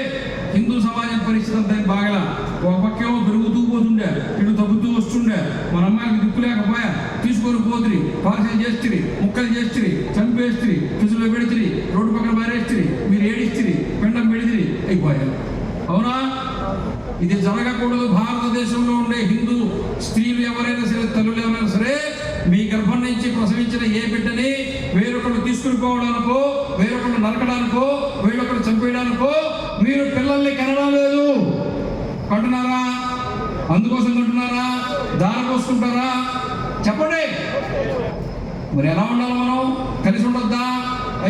హిందూ సమాజం పరిస్థితి అంతా బాగలా. ఒక పక్కేమో పెరుగుతూ పోతుండే, ఇటు తగ్గుతూ వస్తుండే. మన అమ్మాయికి దిక్కు లేకపోయా, తీసుకొని పోతురి, పార్సల్ చేస్తుంది, ముక్కలు చేస్తుంది, చంపేస్తుంది, ఫ్రిడ్జ్లో పెడుతుంది, రోడ్డు పక్కన మారేస్తుంది, మీరు ఏడిస్తుంది, పిండం పెడితిరి, అయిపోయారు. అవునా? ఇది జరగకూడదు. భారతదేశంలో ఉండే హిందూ స్త్రీలు ఎవరైనా సరే, తల్లులు ఎవరైనా సరే, మీ గర్భం నుంచి ప్రసవించిన ఏ బిడ్డని వేరొకరు తీసుకుని పోవడానికో, వేరొకరు నరకడానికో, వేరొకరు చంపేయడానికో మీరు పిల్లల్ని కనడం లేదు. కంటున్నారా? అందుకోసం కంటున్నారా? దారి పోసుకుంటారా? చెప్పండి. మరి ఎలా ఉండాలి? మనం కలిసి ఉండొద్దా?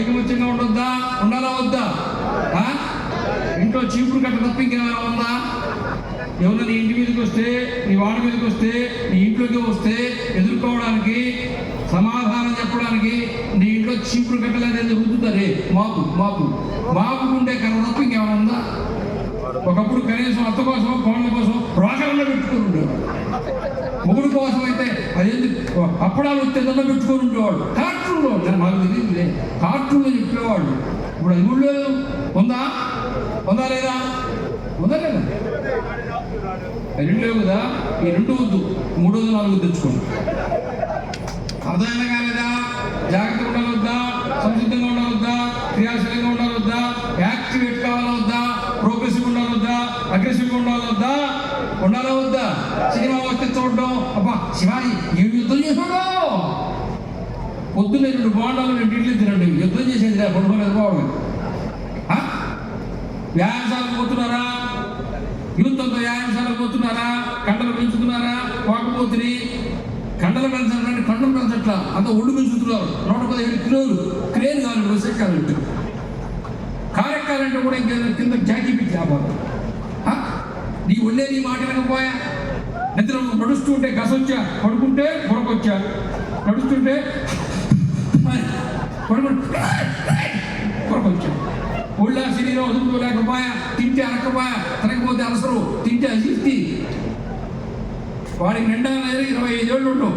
ఐకమత్యంగా ఉండొద్దా? ఉండాలా వద్దా? ఇంట్లో చీపురు కట్ట తప్ప ఇంకేమైనా ఉందా? ఎవరైనా నీ ఇంటి మీదకి వస్తే, నీ వాడి మీదకి వస్తే, నీ ఇంట్లోకి వస్తే ఎదుర్కోవడానికి, సమాధానం చెప్పడానికి నీ ఇంట్లో చీపురు కట్టలేదని రుద్దుతారే మాపు మాపు మాపు ఉండే కర్ర తప్ప ఇంకేమైనా ఉందా? ఒకప్పుడు కనీసం అత్త కోసం, కోళ్ళ కోసం రోగంలో పెట్టుకుని ఉండేవాడు. మొగుడు కోసం అయితే అదేంటి అప్పడాలు వస్తే దాన్ని పెట్టుకొని ఉండేవాడు. కార్టూన్లో మాకు తెలియదులే, కార్టూన్లో చెప్పేవాడు. ఇప్పుడు అది కూడా లేదు. ఉందా? ఉందా లేదా? ఉందా లేదా? రెండు లేవు కదా. ఈ రెండు వద్దు, 3 4 తెచ్చుకోండి. అర్థమైనా కాలేదా? జాగ్రత్తగా ఉండాలి వద్దా? సంసిద్ధంగా ఉండాలి వద్దా? క్రియాశీలంగా ఉండాలి వద్దా? యాక్టివేట్ కావాలా వద్దా? ప్రోగ్రెసివ్ ఉండాలి వద్దా? అగ్రెసివ్గా ఉండాలి వద్దా? ఉండాలా వద్దా? సినిమా వస్తే చూడడం, అబ్బా శివాజీ ఏం యుద్ధం చేసాడో, పొద్దున్న 2 బాండాలు 2 ఇడ్లీ తినండి, యుద్ధం చేసేది పడుకోలేదు పోవడం. వ్యాయామశాలకు పోతున్నారా? యూత్ అంతా వ్యాయామశాలకు పోతున్నారా? కండలు పెంచుతున్నారా? పోకపోతుంది. కండలు పెంచాలంటే కండలు పెంచట్లా, అంత ఒళ్ళు పెంచుతున్నారు. 115 కిలోలు క్రేన్ కావాలి వచ్చేకాలంటే, కారెక్కాలంటే కూడా ఇంకా కింద జాకీ పిచ్చి ఆపాలి. నీ ఒళ్ళే నీ మాట వినకపోయా? నిద్ర నడుస్తూ ఉంటే గసొచ్చా, పడుకుంటే పొరకొచ్చా, నడుస్తుంటే పొరకొచ్చా. ఒళ్ళ శరీరం అదుపులో లేకపోయా, తింటే అనకపోయా, తినకపోతే అలసరు, తింటే అశిస్తి. వాడికి నిండా 25 ఏళ్ళు ఉండవు,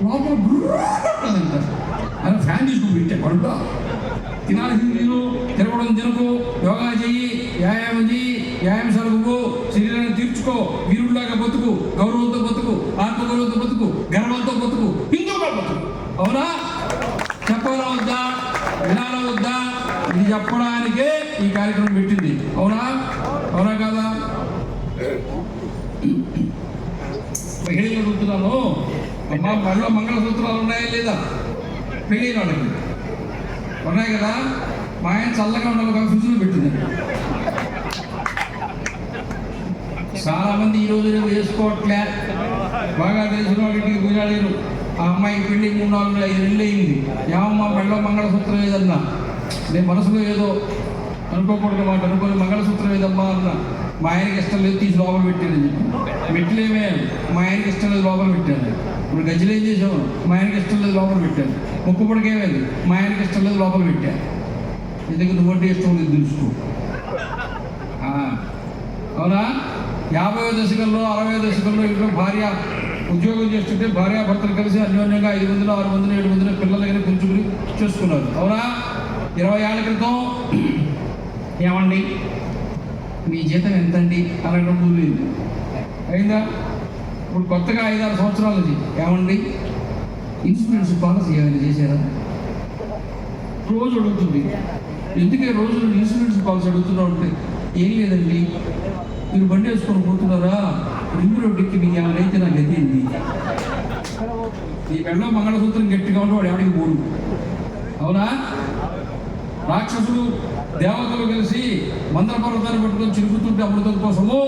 లోపల గుర్రంట. అలా ఫ్యాన్ తీసుకుని పెట్టే పడుకో. తినాల్సింది తిను, తిరగడం తినకు, యోగా చెయ్యి, వ్యాయామం చెయ్యి, వ్యాయామశాలకు శరీరాన్ని తీర్చుకో, వీరుడిలాగా బతుకు, గౌరవంతో బతుకు, ఆత్మగౌరవంతో బతుకు, గర్వంతో బతుకు, హిందూగా బతుకు. అవునా? చెప్పాలా వద్దా? వినాలా వద్దా? ఇది చెప్పడానికే ఈ కార్యక్రమం పెట్టింది. అవునా? అవునా కాదా? మహిళలు అడుగుతున్నాను, అమ్మా మళ్ళీ మంగళసూత్రాలు ఉన్నాయా లేదా? పెళ్ళైన వాళ్ళకి ఉన్నాయి కదా. మా ఆయన చల్లగా ఉండాలి ఫ్రిడ్జ్లో పెట్టింది. చాలా మంది ఈ రోజు వేసుకోవట్లే. బాగా తెలిసిన వాళ్ళకి గుజాడీలు, ఆ అమ్మాయికి పెళ్ళి 3 4 5 నెలలు అయింది. ఏమమ్మా మెళ్ళో మంగళసూత్రం ఏదన్నా? నేను మనసులో ఏదో అనుకోకూడదు మాట అనుకోని మంగళసూత్రం ఏదమ్మా అన్నా. మా ఆయనకి ఇష్టం లేదు, తీసి లోపల పెట్టానని చెప్పి. మెట్లేమే మా ఆయనకి ఇష్టం లేదు, లోపల పెట్టాను. ఇప్పుడు గజ్జలు ఏం చేసాము? మా ఆయనకి ఇష్టం లేదు, లోపల పెట్టాను. ముక్కు పొడకేమైంది? మా ఆయనకి ఇష్టం లేదు, లోపల పెట్టాను. ఎందుకు నువ్వంటే ఇష్టం లేదు తెలుసుకో. అవునా? 50వ దశకంలో 60వ దశకంలో ఇంట్లో భార్య ఉద్యోగం చేస్తుంటే భార్యాభర్తలు కలిసి అన్యోన్యంగా 5 మందిలో 6 మందిలో 7 మందిలో పిల్లల దగ్గర పెంచుకుని చేసుకున్నారు. అవునా? 20 ఏళ్ల క్రితం ఏమండి మీ జీతం ఎంతండి అనడం లేదు. అయిందా? ఇప్పుడు కొత్తగా 5 6 సంవత్సరాల నుంచి ఏమండి ఇన్సూరెన్స్ పాలసీ ఏమైనా చేశారా? రోజు అడుగుతుంది. ఎందుకే రోజు ఇన్సూరెన్స్ పాలసీ అడుగుతున్నావు అంటే, ఏం లేదండి మీరు బండి వేసుకొని పోతున్నారా, రింగ్ రోడ్డుకి మీకు ఏమైనా అయితే నాకు గతింది. ఈ మెడలో మంగళసూత్రం గట్టిగా ఉంటే వాడు ఎవడికి పోడు. అవునా? రాక్షసులు దేవతలు కలిసి మందర పర్వతాన్ని పట్టుకొని చిరుకుతుంటే అమృతం కోసము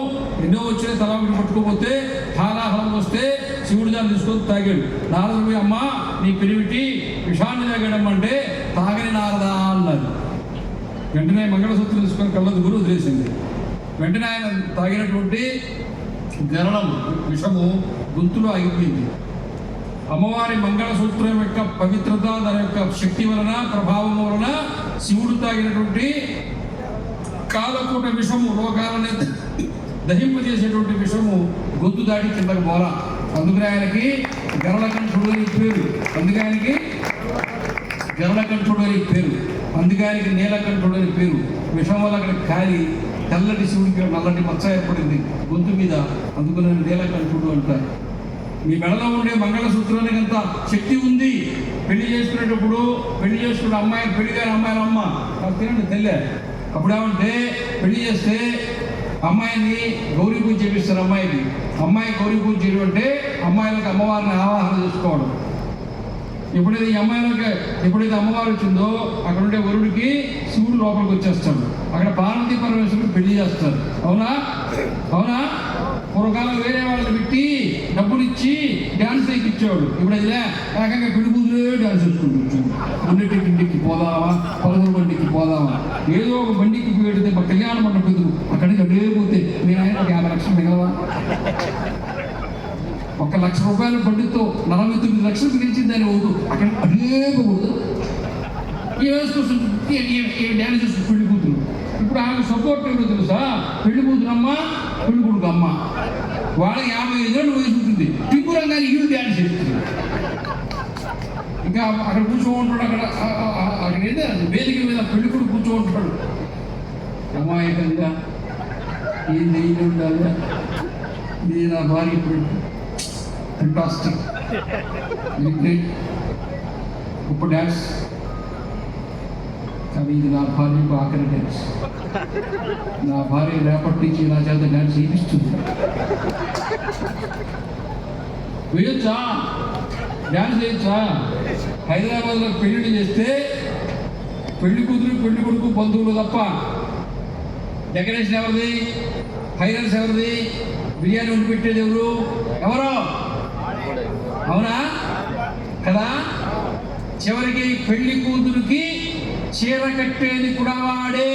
ఎన్నో వచ్చిన తలావిని పట్టుకోపోతే హాలాహలం వస్తే శివుడు దాన్ని తీసుకొని తాగాడు. నారదుడు అమ్మ నీ పిరివిటి విషాన్ని తాగాడమ్మ అంటే తాగని నారదా అన్నారు. వెంటనే మంగళసూత్రం తీసుకొని కళ్ళ గురు వదిలేసింది. వెంటనే ఆయన తాగినటువంటి గరణం విషము గొంతులో ఆగిపోయింది. అమ్మవారి మంగళసూత్రం యొక్క పవిత్రత, దాని యొక్క శక్తి వలన, ప్రభావం వలన శివుడు తాగినటువంటి కాలకూట విషము, లోకాలని దహింపజేసేటువంటి విషము గొంతు దాటి కిందకు పోలా. అందుకని ఆయనకి గరళకంఠుడు అని పేరు. అందుకే ఆయనకి గరుడకంఠుడు అని పేరు, అందుకే ఆయనకి నీలకంఠుడు అని పేరు. విషం వల్ల అక్కడ కాలి తెల్లటి శివుడికి నల్లటి మచ్చ ఏర్పడింది గొంతు మీద, అందుకని నీలకంఠుడు అంటారు. మీ మెడలో ఉండే మంగళసూత్రానికి అంత శక్తి ఉంది. పెళ్లి చేసుకునేటప్పుడు పెళ్లి చేసుకున్న అమ్మాయి, పెళ్లి గారి అమ్మాయిల అమ్మ నాకు తినండి తెల్లే, అప్పుడు ఏమంటే పెళ్లి చేస్తే అమ్మాయిని గౌరీ పూజ చేపిస్తారు. అమ్మాయి గౌరీ పూజ చేయడం అంటే అమ్మాయిలకు అమ్మవారిని ఆవాహన చేసుకోవడం. ఎప్పుడైతే అమ్మవారు వచ్చిందో అక్కడ ఉండే వరుడికి శివుడు లోపలికి వచ్చేస్తాడు. అక్కడ పార్వతీ పరమేశ్వరుడు పెళ్లి చేస్తారు. అవునా? పూర్వకాలం వేరే వాళ్ళని పెట్టి డబ్బులు ఇచ్చి డ్యాన్స్ వేయించేవాడు. ఇప్పుడు అది ఏకంగా పెళ్లి కూతురే డ్యాన్స్ వేసుకుంటుంది. బండికి పోదామా, పలువురు బండికి పోదామా, ఏదో ఒక బండికి పెడితే మా కళ్యాణ మండపం అక్కడికి అడే పోతే నేను ఆయన ఒక 50 లక్షలు మిగలవా? 1 లక్ష రూపాయల బండితో 49 లక్షలు గెలిచిందని అవుతూ అక్కడ అడేకూడదు. డ్యాన్స్ చేస్తుంది పెళ్లి కూతురు. ఇప్పుడు ఆమె సపోర్ట్ ఏమిటో తెలుసా? పెళ్లి కూతురమ్మ, పెళ్లి కొడుకు అమ్మ, వాళ్ళకి 55 ఏళ్ళు వయసు ఉంటుంది. టిప్పురంగానే ఇల్లు డ్యాన్స్ చేస్తుంది. ఇంకా అక్కడ కూర్చోంటాడు. అక్కడ ఏదో వేదిక మీద పెళ్లి కొడుకు కూర్చోంటాడు. అమాయకంగా ఏం నెయ్యి ఉండాలి, ఇది నా భార్య ఫెంటాస్టిక్, గొప్ప డ్యాన్స్, కానీ ఇది నా భార్యకు ఆఖరి డ్యాన్స్. నా భార్య రేపటి నుంచి నా చేత డ్యాన్స్ చేయిస్తుంది. వేయొచ్చా? డ్యాన్స్ చేయొచ్చా? హైదరాబాద్లో పెళ్లిళ్ళు చేస్తే పెళ్లి కూతురు పెళ్లి కొడుకు బంధువులు తప్ప. డెకరేషన్ ఎవరిది? ఫైనాన్స్ ఎవరిది? బిర్యానీ వండి పెట్టేది ఎవరు? అవునా కదా? చివరికి పెళ్లి కూతురుకి చీర కట్టేది కూడా వాడే.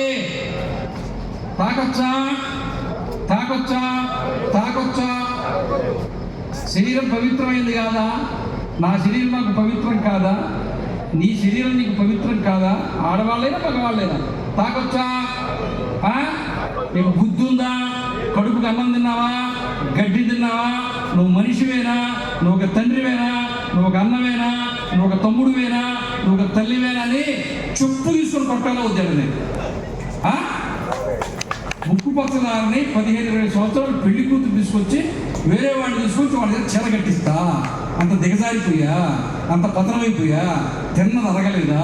తాకొచ్చా? శరీరం పవిత్రమైంది కాదా? నా శరీరం నాకు పవిత్రం కాదా? నీ శరీరం నీకు పవిత్రం కాదా? ఆడవాళ్ళైనా మగవాళ్ళైనా తాకొచ్చా? నీకు బుద్ధి ఉందా? కడుపుకి అన్నం తిన్నావా? గడ్డి తిన్నావా? నువ్వు మనిషివేనా? నువ్వు ఒక తండ్రివేనా? నువ్వు ఒక అన్నవేనా? నువ్వు ఒక తమ్ముడువేనా? నువ్వు ఒక తల్లివేనా అని చెప్పు తీసుకొని కొట్టాలో వద్దాడు. ముక్కు పచ్చదారని 15-20 సంవత్సరాలు పెళ్లి కూతురు తీసుకొచ్చి వేరే వాడిని తీసుకొచ్చి వాళ్ళ దగ్గర చీర కట్టిస్తా. అంత దిగజారిపోయా, అంత పతనమైపోయా, తిన్నది అరగలేదా?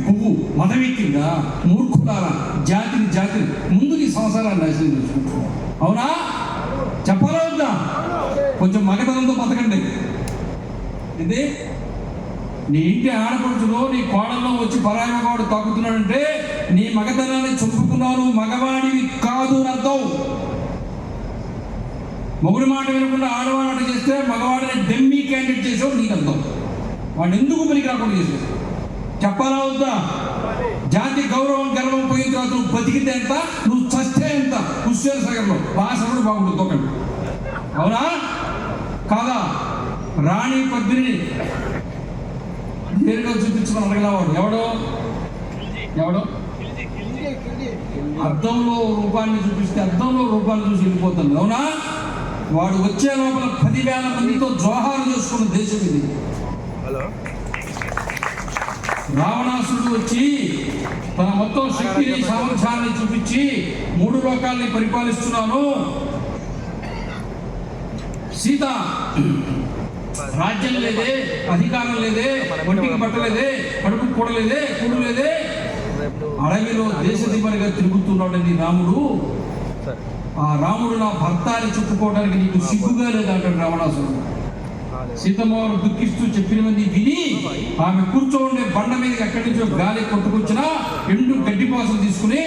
కొవ్వు మదవెక్కిందా? మూర్ఖులారా, జాతిని ముందు నీ సంసారాన్ని నాశనం చేసుకుంటున్నావు. అవునా? చెప్పాలా వద్దా? కొంచెం మగతనంతో బతకండి. ఇది నీ ఇంటి ఆడపడుచులో నీ కోడల్లో వచ్చి పరాయి మగవాడు తాకుతున్నాడంటే నీ మగతనాన్ని చంపుకున్నాను, మగవాడివి కాదు అని అర్థం. మొగుడి మాట వినకుండా ఆడవాడ చేస్తే మగవాడిని డెమ్మీ క్యాండిడేట్ చేసావు నీకు అర్థం. వాడిని ఎందుకు పనికి రాకుండా చేసావు? చెప్పాలా వద్దా? జాతి గౌరవం గర్వం పోయిన తర్వాత నువ్వు బతికితే ఎంత, నువ్వు చస్తే ఎంత? హుస్సేన్ సాగర్లో భాషకుడు బాగుంటుంది తొక్కండి. అవునా కాదా? రాణి పద్మిని నేరుగా చూపించుకొని అడగలవాడు ఎవడో అద్దంలో రూపాన్ని చూపిస్తే అద్దంలో రూపాన్ని చూసి వెళ్ళిపోతుంది. అవునా? వాడు వచ్చే లోపల 10,000 మందితో జోహారు చేసుకున్న దేశం ఇది. రావణాసురుడు వచ్చి తన మొత్తం శక్తిని సామర్థ్యాన్ని చూపించి 3 లోకాల్ని పరిపాలిస్తున్నాను. సీత రాజ్యం లేదే, అధికారం లేదే, ఒంటికి బట్టలేదే, కడుపు కూడలేదే, కూడు లేదే, అడవిలో దేశదిమ్మడిగా తిరుగుతున్నాడని రాముడు. ఆ రాముడు నా భర్త అని చెప్పుకోవడానికి నీకు సిగ్గుగా లేదంటాడు రావణాసురుడు. సీతమ్మవారు దుఃఖిస్తూ చెప్పినవన్నీ విని ఆమె కూర్చోండే బండ మీద ఎక్కడి నుంచో గాలి కొట్టుకొచ్చినా ఎండు గడ్డిపాసం తీసుకుని,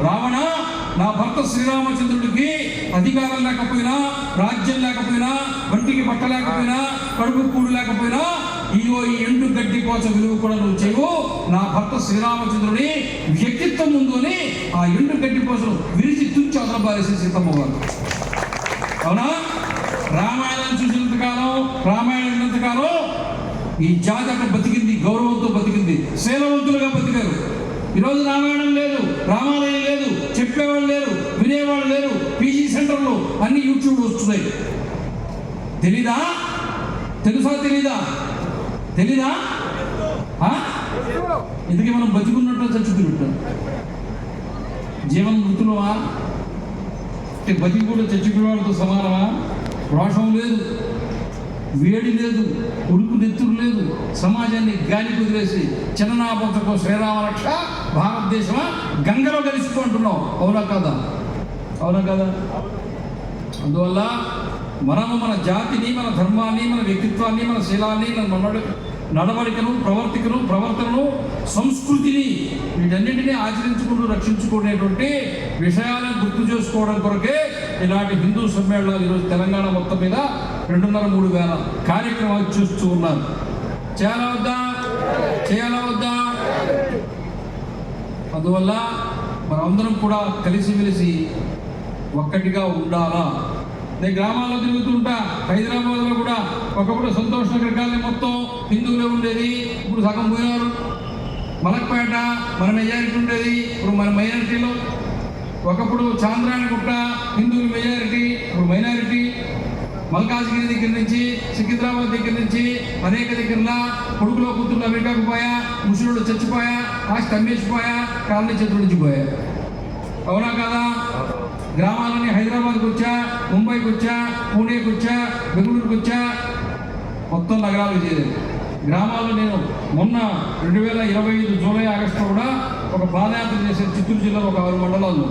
రావణ, నా భర్త శ్రీరామచంద్రుడికి అధికారం లేకపోయినా, రాజ్యం లేకపోయినా, ఒంటికి బట్ట లేకపోయినా, కడుపు కూడు లేకపోయినా, ఈ ఎండు గడ్డి కోసం విలువ కూడా నువ్వు చేయవు. నా భర్త శ్రీరామచంద్రుడి వ్యక్తిత్వం ముందు అని ఆ ఎండు గడ్డి కోసం విరిచి తుంచి అవతలపారేసి సీతమ్మ వారు. అవునా? రామాయణం చూసినంతకాలం, రామాయణం విన్నంతకాలం ఈ జాతి అక్కడ బతికింది, గౌరవంతో బతికింది, శీలవంతులుగా బతికారు. ఈరోజు రామాయణం లేదు, రామాలయం లేదు, చెప్పేవాళ్ళు లేరు, వినేవాళ్ళు లేరు. పీజీ సెంటర్లు అన్ని యూట్యూబ్ వస్తున్నాయి. తెలుసా? ఎందుకే మనం బతికున్నట్టు చచ్చుతున్నట్టు జీవన మృతులమా? బతికి కూడా చచ్చిపోయిన వాళ్ళతో సమానమా? రోషం లేదు, వేడి లేదు, ఉడుకు నెత్తురు లేదు, సమాజాన్ని గాలి కుదిరేసి చిన్ననాపంచకో శ్రీరామ రక్ష భారతదేశమా గంగలో కలిసిపో అంటున్నావు. అవునా కదా? అవునా కదా? అందువల్ల మనము మన జాతిని, మన ధర్మాన్ని, మన వ్యక్తిత్వాన్ని, మన శీలాన్ని, మన నడవడికను, ప్రవర్తనను, సంస్కృతిని వీటన్నింటినీ ఆచరించుకుంటూ రక్షించుకునేటువంటి విషయాలను గుర్తు చేసుకోవడం కొరకే ఇలాంటి హిందూ సమ్మేళనాలు ఈరోజు తెలంగాణ మొత్తం మీద 2,500-3 వేల కార్యక్రమాలు చూస్తూ ఉన్నారు. చేయాలా వద్దా? అందువల్ల మనందరం కూడా కలిసిమెలిసి ఒక్కటిగా ఉండాలా. నేను గ్రామాల్లో తిరుగుతుంటా. హైదరాబాద్లో కూడా ఒకప్పుడు సంతోష్ నగర్ కాలనీ మొత్తం హిందువులే ఉండేది, ఇప్పుడు సగం పోయినారు. మలక్పేట మన మెజారిటీ ఉండేది, ఇప్పుడు మన మైనారిటీలో. ఒకప్పుడు చాంద్రాయణగుట్ట హిందువుల మెజారిటీ, ఇప్పుడు మైనారిటీ. మల్కాజ్గిరి దగ్గర నుంచి, సికింద్రాబాద్ దగ్గర నుంచి అనేక దగ్గరలా కొడుకులో కూతుళ్ళు అమెరికాకు పోయా, ముసలిళ్ళు చచ్చిపోయా, ఆస్తి అమ్మేసిపోయా, కాలనీ చేతుల నుంచి పోయా. అవునా కదా? గ్రామాలని హైదరాబాద్కి వచ్చా, ముంబైకి వచ్చా, పూణేకి వచ్చా, బెంగళూరుకి వచ్చా, మొత్తం నగరాలకు చేరారు. గ్రామాల్లో నేను మొన్న 2025 జూలై ఆగస్టులో కూడా ఒక పాదయాత్ర చేశాను. చిత్తూరు జిల్లాలో ఒక 6 మండలాల్లో.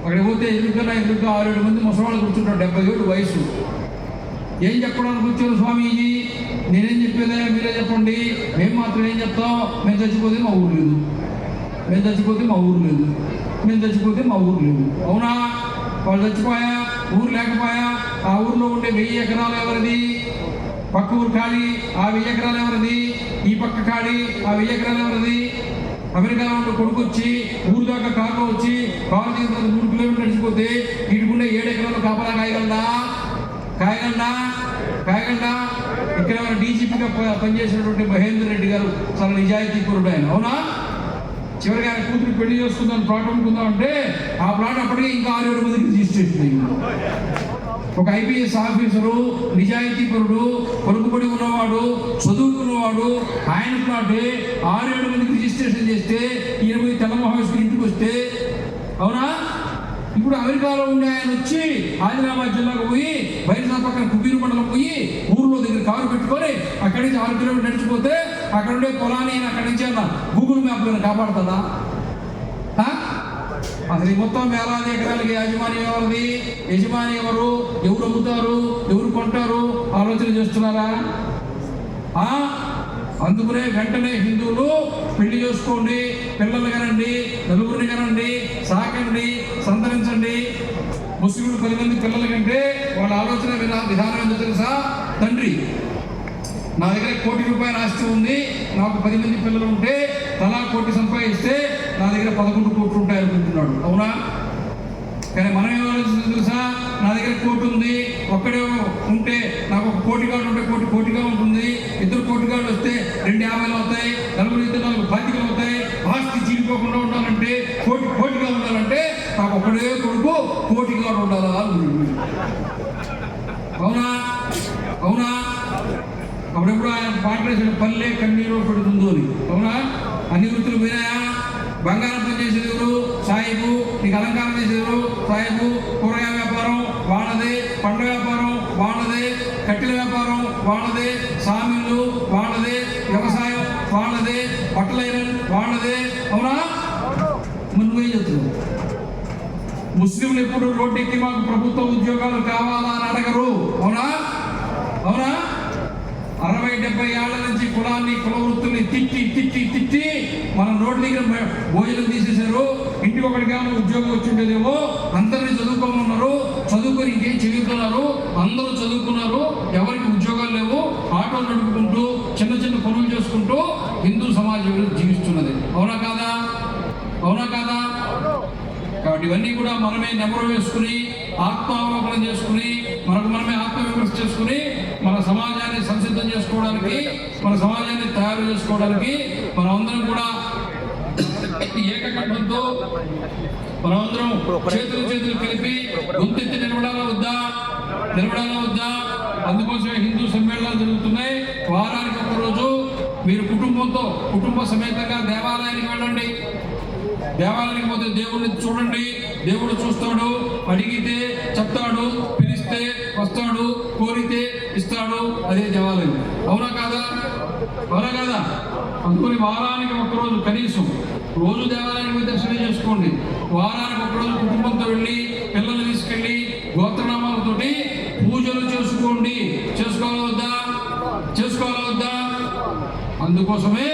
అక్కడికి పోతే ఎదురుగా 6-7 మంది ముసలివాళ్ళు కూర్చుంటారు, 70 ఏళ్ళు వయసు. ఏం చెప్పడానికి వచ్చారు స్వామీజీ? నేనేం చెప్పేదా, మీరే చెప్పండి. మేము మాత్రం ఏం చెప్తాం? మేము చచ్చిపోతే మా ఊరు లేదు, మేము చచ్చిపోతే మా ఊరు లేదు, మేము చచ్చిపోతే మా ఊరు లేదు. అవునా? వాళ్ళు చచ్చిపోయా, ఊరు లేకపోయా, ఆ ఊర్లో ఉండే 1000 ఎకరాలు ఎవరిది? పక్క ఊరు ఖాళీ, ఆ 1000 ఎకరాలు ఎవరిది? ఈ పక్క ఖాళీ, ఆ 1000 ఎకరాలు ఎవరిది? అమెరికాలో ఉండే కొడుకు వచ్చి ఊరు దాకా కారులో వచ్చి కారు దిగిన 3 కిలోమీటర్లు నడిచిపోతే ఇటుకుండే 7 ఎకరాలు కాపలా కాయగలడా? ఇక్కడ మన డీజీపీగా పనిచేసినటువంటి మహేందర్ రెడ్డి గారు చాలా నిజాయితీపరుడు ఆయన. అవునా? చివరికి ఆయన కూతురు పెళ్లి చేసుకుందాం, ప్లాట్ అమ్ముకుందాం అంటే ఆ ప్లాట్ అప్పటికే ఇంకా 6-7 మందికి రిజిస్ట్రేషన్ అయింది. ఒక ఐపీఎస్ ఆఫీసరు, నిజాయితీపరుడు, పలుకుబడి ఉన్నవాడు, చదువుకున్నవాడు, ఆయన ప్లాటే 6-7 మందికి రిజిస్ట్రేషన్ చేస్తే ఈయన పోయి తెల్లమొహం వేసుకుని ఇంటికి వస్తే, అవునా? ఇప్పుడు అమెరికాలో ఉండే ఆయన వచ్చి ఆదిలాబాద్ జిల్లాకు పోయి బైర్సా పక్కన కుబీరు మండలం పోయి ఊర్లో దగ్గర కారు పెట్టుకొని అక్కడి నుంచి 6 కిలోమీటర్లు నడిచిపోతే అక్కడ ఉండే పొలాన్ని అక్కడి నుంచి అన్న గూగుల్ మ్యాప్లో కాపాడుతుందా? అసలు ఈ మొత్తం వేలాది ఎకరాలకి యాజమాన్యం ఎవరిది? యజమాని ఎవరు? ఎవరు అమ్ముతారు? ఎవరు కొంటారు? ఆలోచన చేస్తున్నారా? అందుకనే వెంటనే హిందువులు పెళ్లి చేసుకోండి, పిల్లలు కనండి, నలుగురిని కనండి, సాకండి, సంతరించండి. ముస్లింలు 10 మంది పిల్లల కంటే వాళ్ళ ఆలోచన విధానం ఎందుకు తెలుసా? తండ్రి, నా దగ్గర ₹1 కోటి ఆస్తి ఉంది, నాకు 10 మంది పిల్లలు ఉంటే తలా 1 కోటి సంపాదిస్తే నా దగ్గర 11 కోట్లు ఉంటాయి అనుకుంటున్నాడు. అవునా? కానీ మనం ఏం ఆలోచిస్తుంది తెలుసా? నా దగ్గర 1 కోటి ఉంది, ఒక్కడే ఉంటే నాకు 1 కోటిగాడు ఉంటే 1 కోటిగా ఉంటుంది, 2 కోటిగాడు వస్తే 2 50 అవుతాయి, 4 ఇద్దరు 4 25 అవుతాయి. ఆస్తి చీలిపోకుండా ఉండాలంటే, కోటిగా ఉండాలంటే నాకు ఒక్కడే కొడుకు కోటిగాడు ఉండాలా? అవునా? అప్పుడెప్పుడు ఆయన పాటలేసిన పల్లె కన్నీరు పెడుతుందో అని. అవునా? అన్ని వృత్తులు పోయినాయా? బంగారం పని చేసేది ఎవరు? సాయిబు. నీకు అలంకారం చేసేది ఎవరు? సాయిబు. కూరగాయ వ్యాపారం వాళ్ళదే, పండ్ల వ్యాపారం వాళ్ళదే, కట్టెల వ్యాపారం వాళ్ళదే, సామిళ్ళు వాళ్ళదే, వ్యవసాయం వాళ్ళదే, బట్టలైన వాళ్ళదే. అవునా? నువ్వే చెప్తున్నావు. ముస్లింలు ఎప్పుడు రోడ్డెక్కి మాకు ప్రభుత్వ ఉద్యోగాలు కావాలా అని అడగరు. అవునా? 60-70 ఏళ్ల నుంచి కులాన్ని, కుల వృత్తుల్ని తిట్టి మన రోడ్డు దగ్గర భోజనం తీసేశారు. ఇంటికి ఒకటిగా ఉద్యోగం వచ్చిండేదేమో, అందరినీ చదువుకోమన్నారు, చదువుకొని ఇంకేం చదువుతున్నారు, అందరూ చదువుకున్నారు, ఎవరికి ఉద్యోగాలు లేవు, ఆటోలు నడుపుకుంటూ చిన్న చిన్న పనులు చేసుకుంటూ హిందూ సమాజంలో జీవిస్తున్నది. అవునా కాదా? కాబట్టి ఇవన్నీ కూడా మనమే నెమరు వేసుకుని, ఆత్మావలోకనం చేసుకుని, మనమే ఆత్మవిమర్శ చేసుకుని మన సమాజాన్ని సంసిద్ధం చేసుకోవడానికి, మన సమాజాన్ని తయారు చేసుకోవడానికి మనమందరం కూడా ఏకకంఠంతో మనమందరం చేతులు కలిపి గొంతెత్తి నిలబడాలా వద్దా? అందుకోసమే హిందూ సమ్మేళనాలు జరుగుతున్నాయి. వారానికి 1 రోజు మీరు కుటుంబం కుటుంబ సమేతంగా దేవాలయానికి వెళ్ళండి. దేవాలయానికి పోతే దేవుడిని చూడండి, దేవుడు చూస్తాడు, అడిగితే చెప్తాడు, పిలిస్తే వస్తాడు, కోరితే ఇస్తాడు. అదే దేవాలయం. అవునా కాదా? అవునా కాదా? అందుకని వారానికి ఒక్కరోజు కనీసం రోజు దేవాలయానికి దర్శనం చేసుకోండి. వారానికి ఒక్కరోజు కుటుంబంతో వెళ్ళి పిల్లల్ని తీసుకెళ్ళి గోత్రనామాలతోటి పూజలు చేసుకోండి. చేసుకోవాలా వద్దా? చేసుకోవాలా వద్దా? అందుకోసమే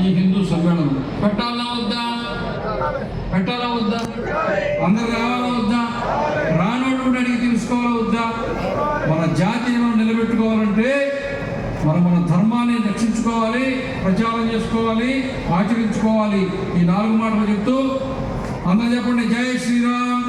ఈ హిందూ సమ్మేళనం. పెట్టాలా వద్దా? పెట్టాలా వద్దా? అందరు రావాలా వద్దా? రానోడు కూడా అడిగి తెలుసుకోవాలా వద్దా? మన జాతిని మనం నిలబెట్టుకోవాలంటే మన ధర్మాన్ని రక్షించుకోవాలి, ప్రచారం చేసుకోవాలి, ఆచరించుకోవాలి. ఈ 4 మాటలు చెప్తూ అందరూ చెప్పండి, జై శ్రీరామ్.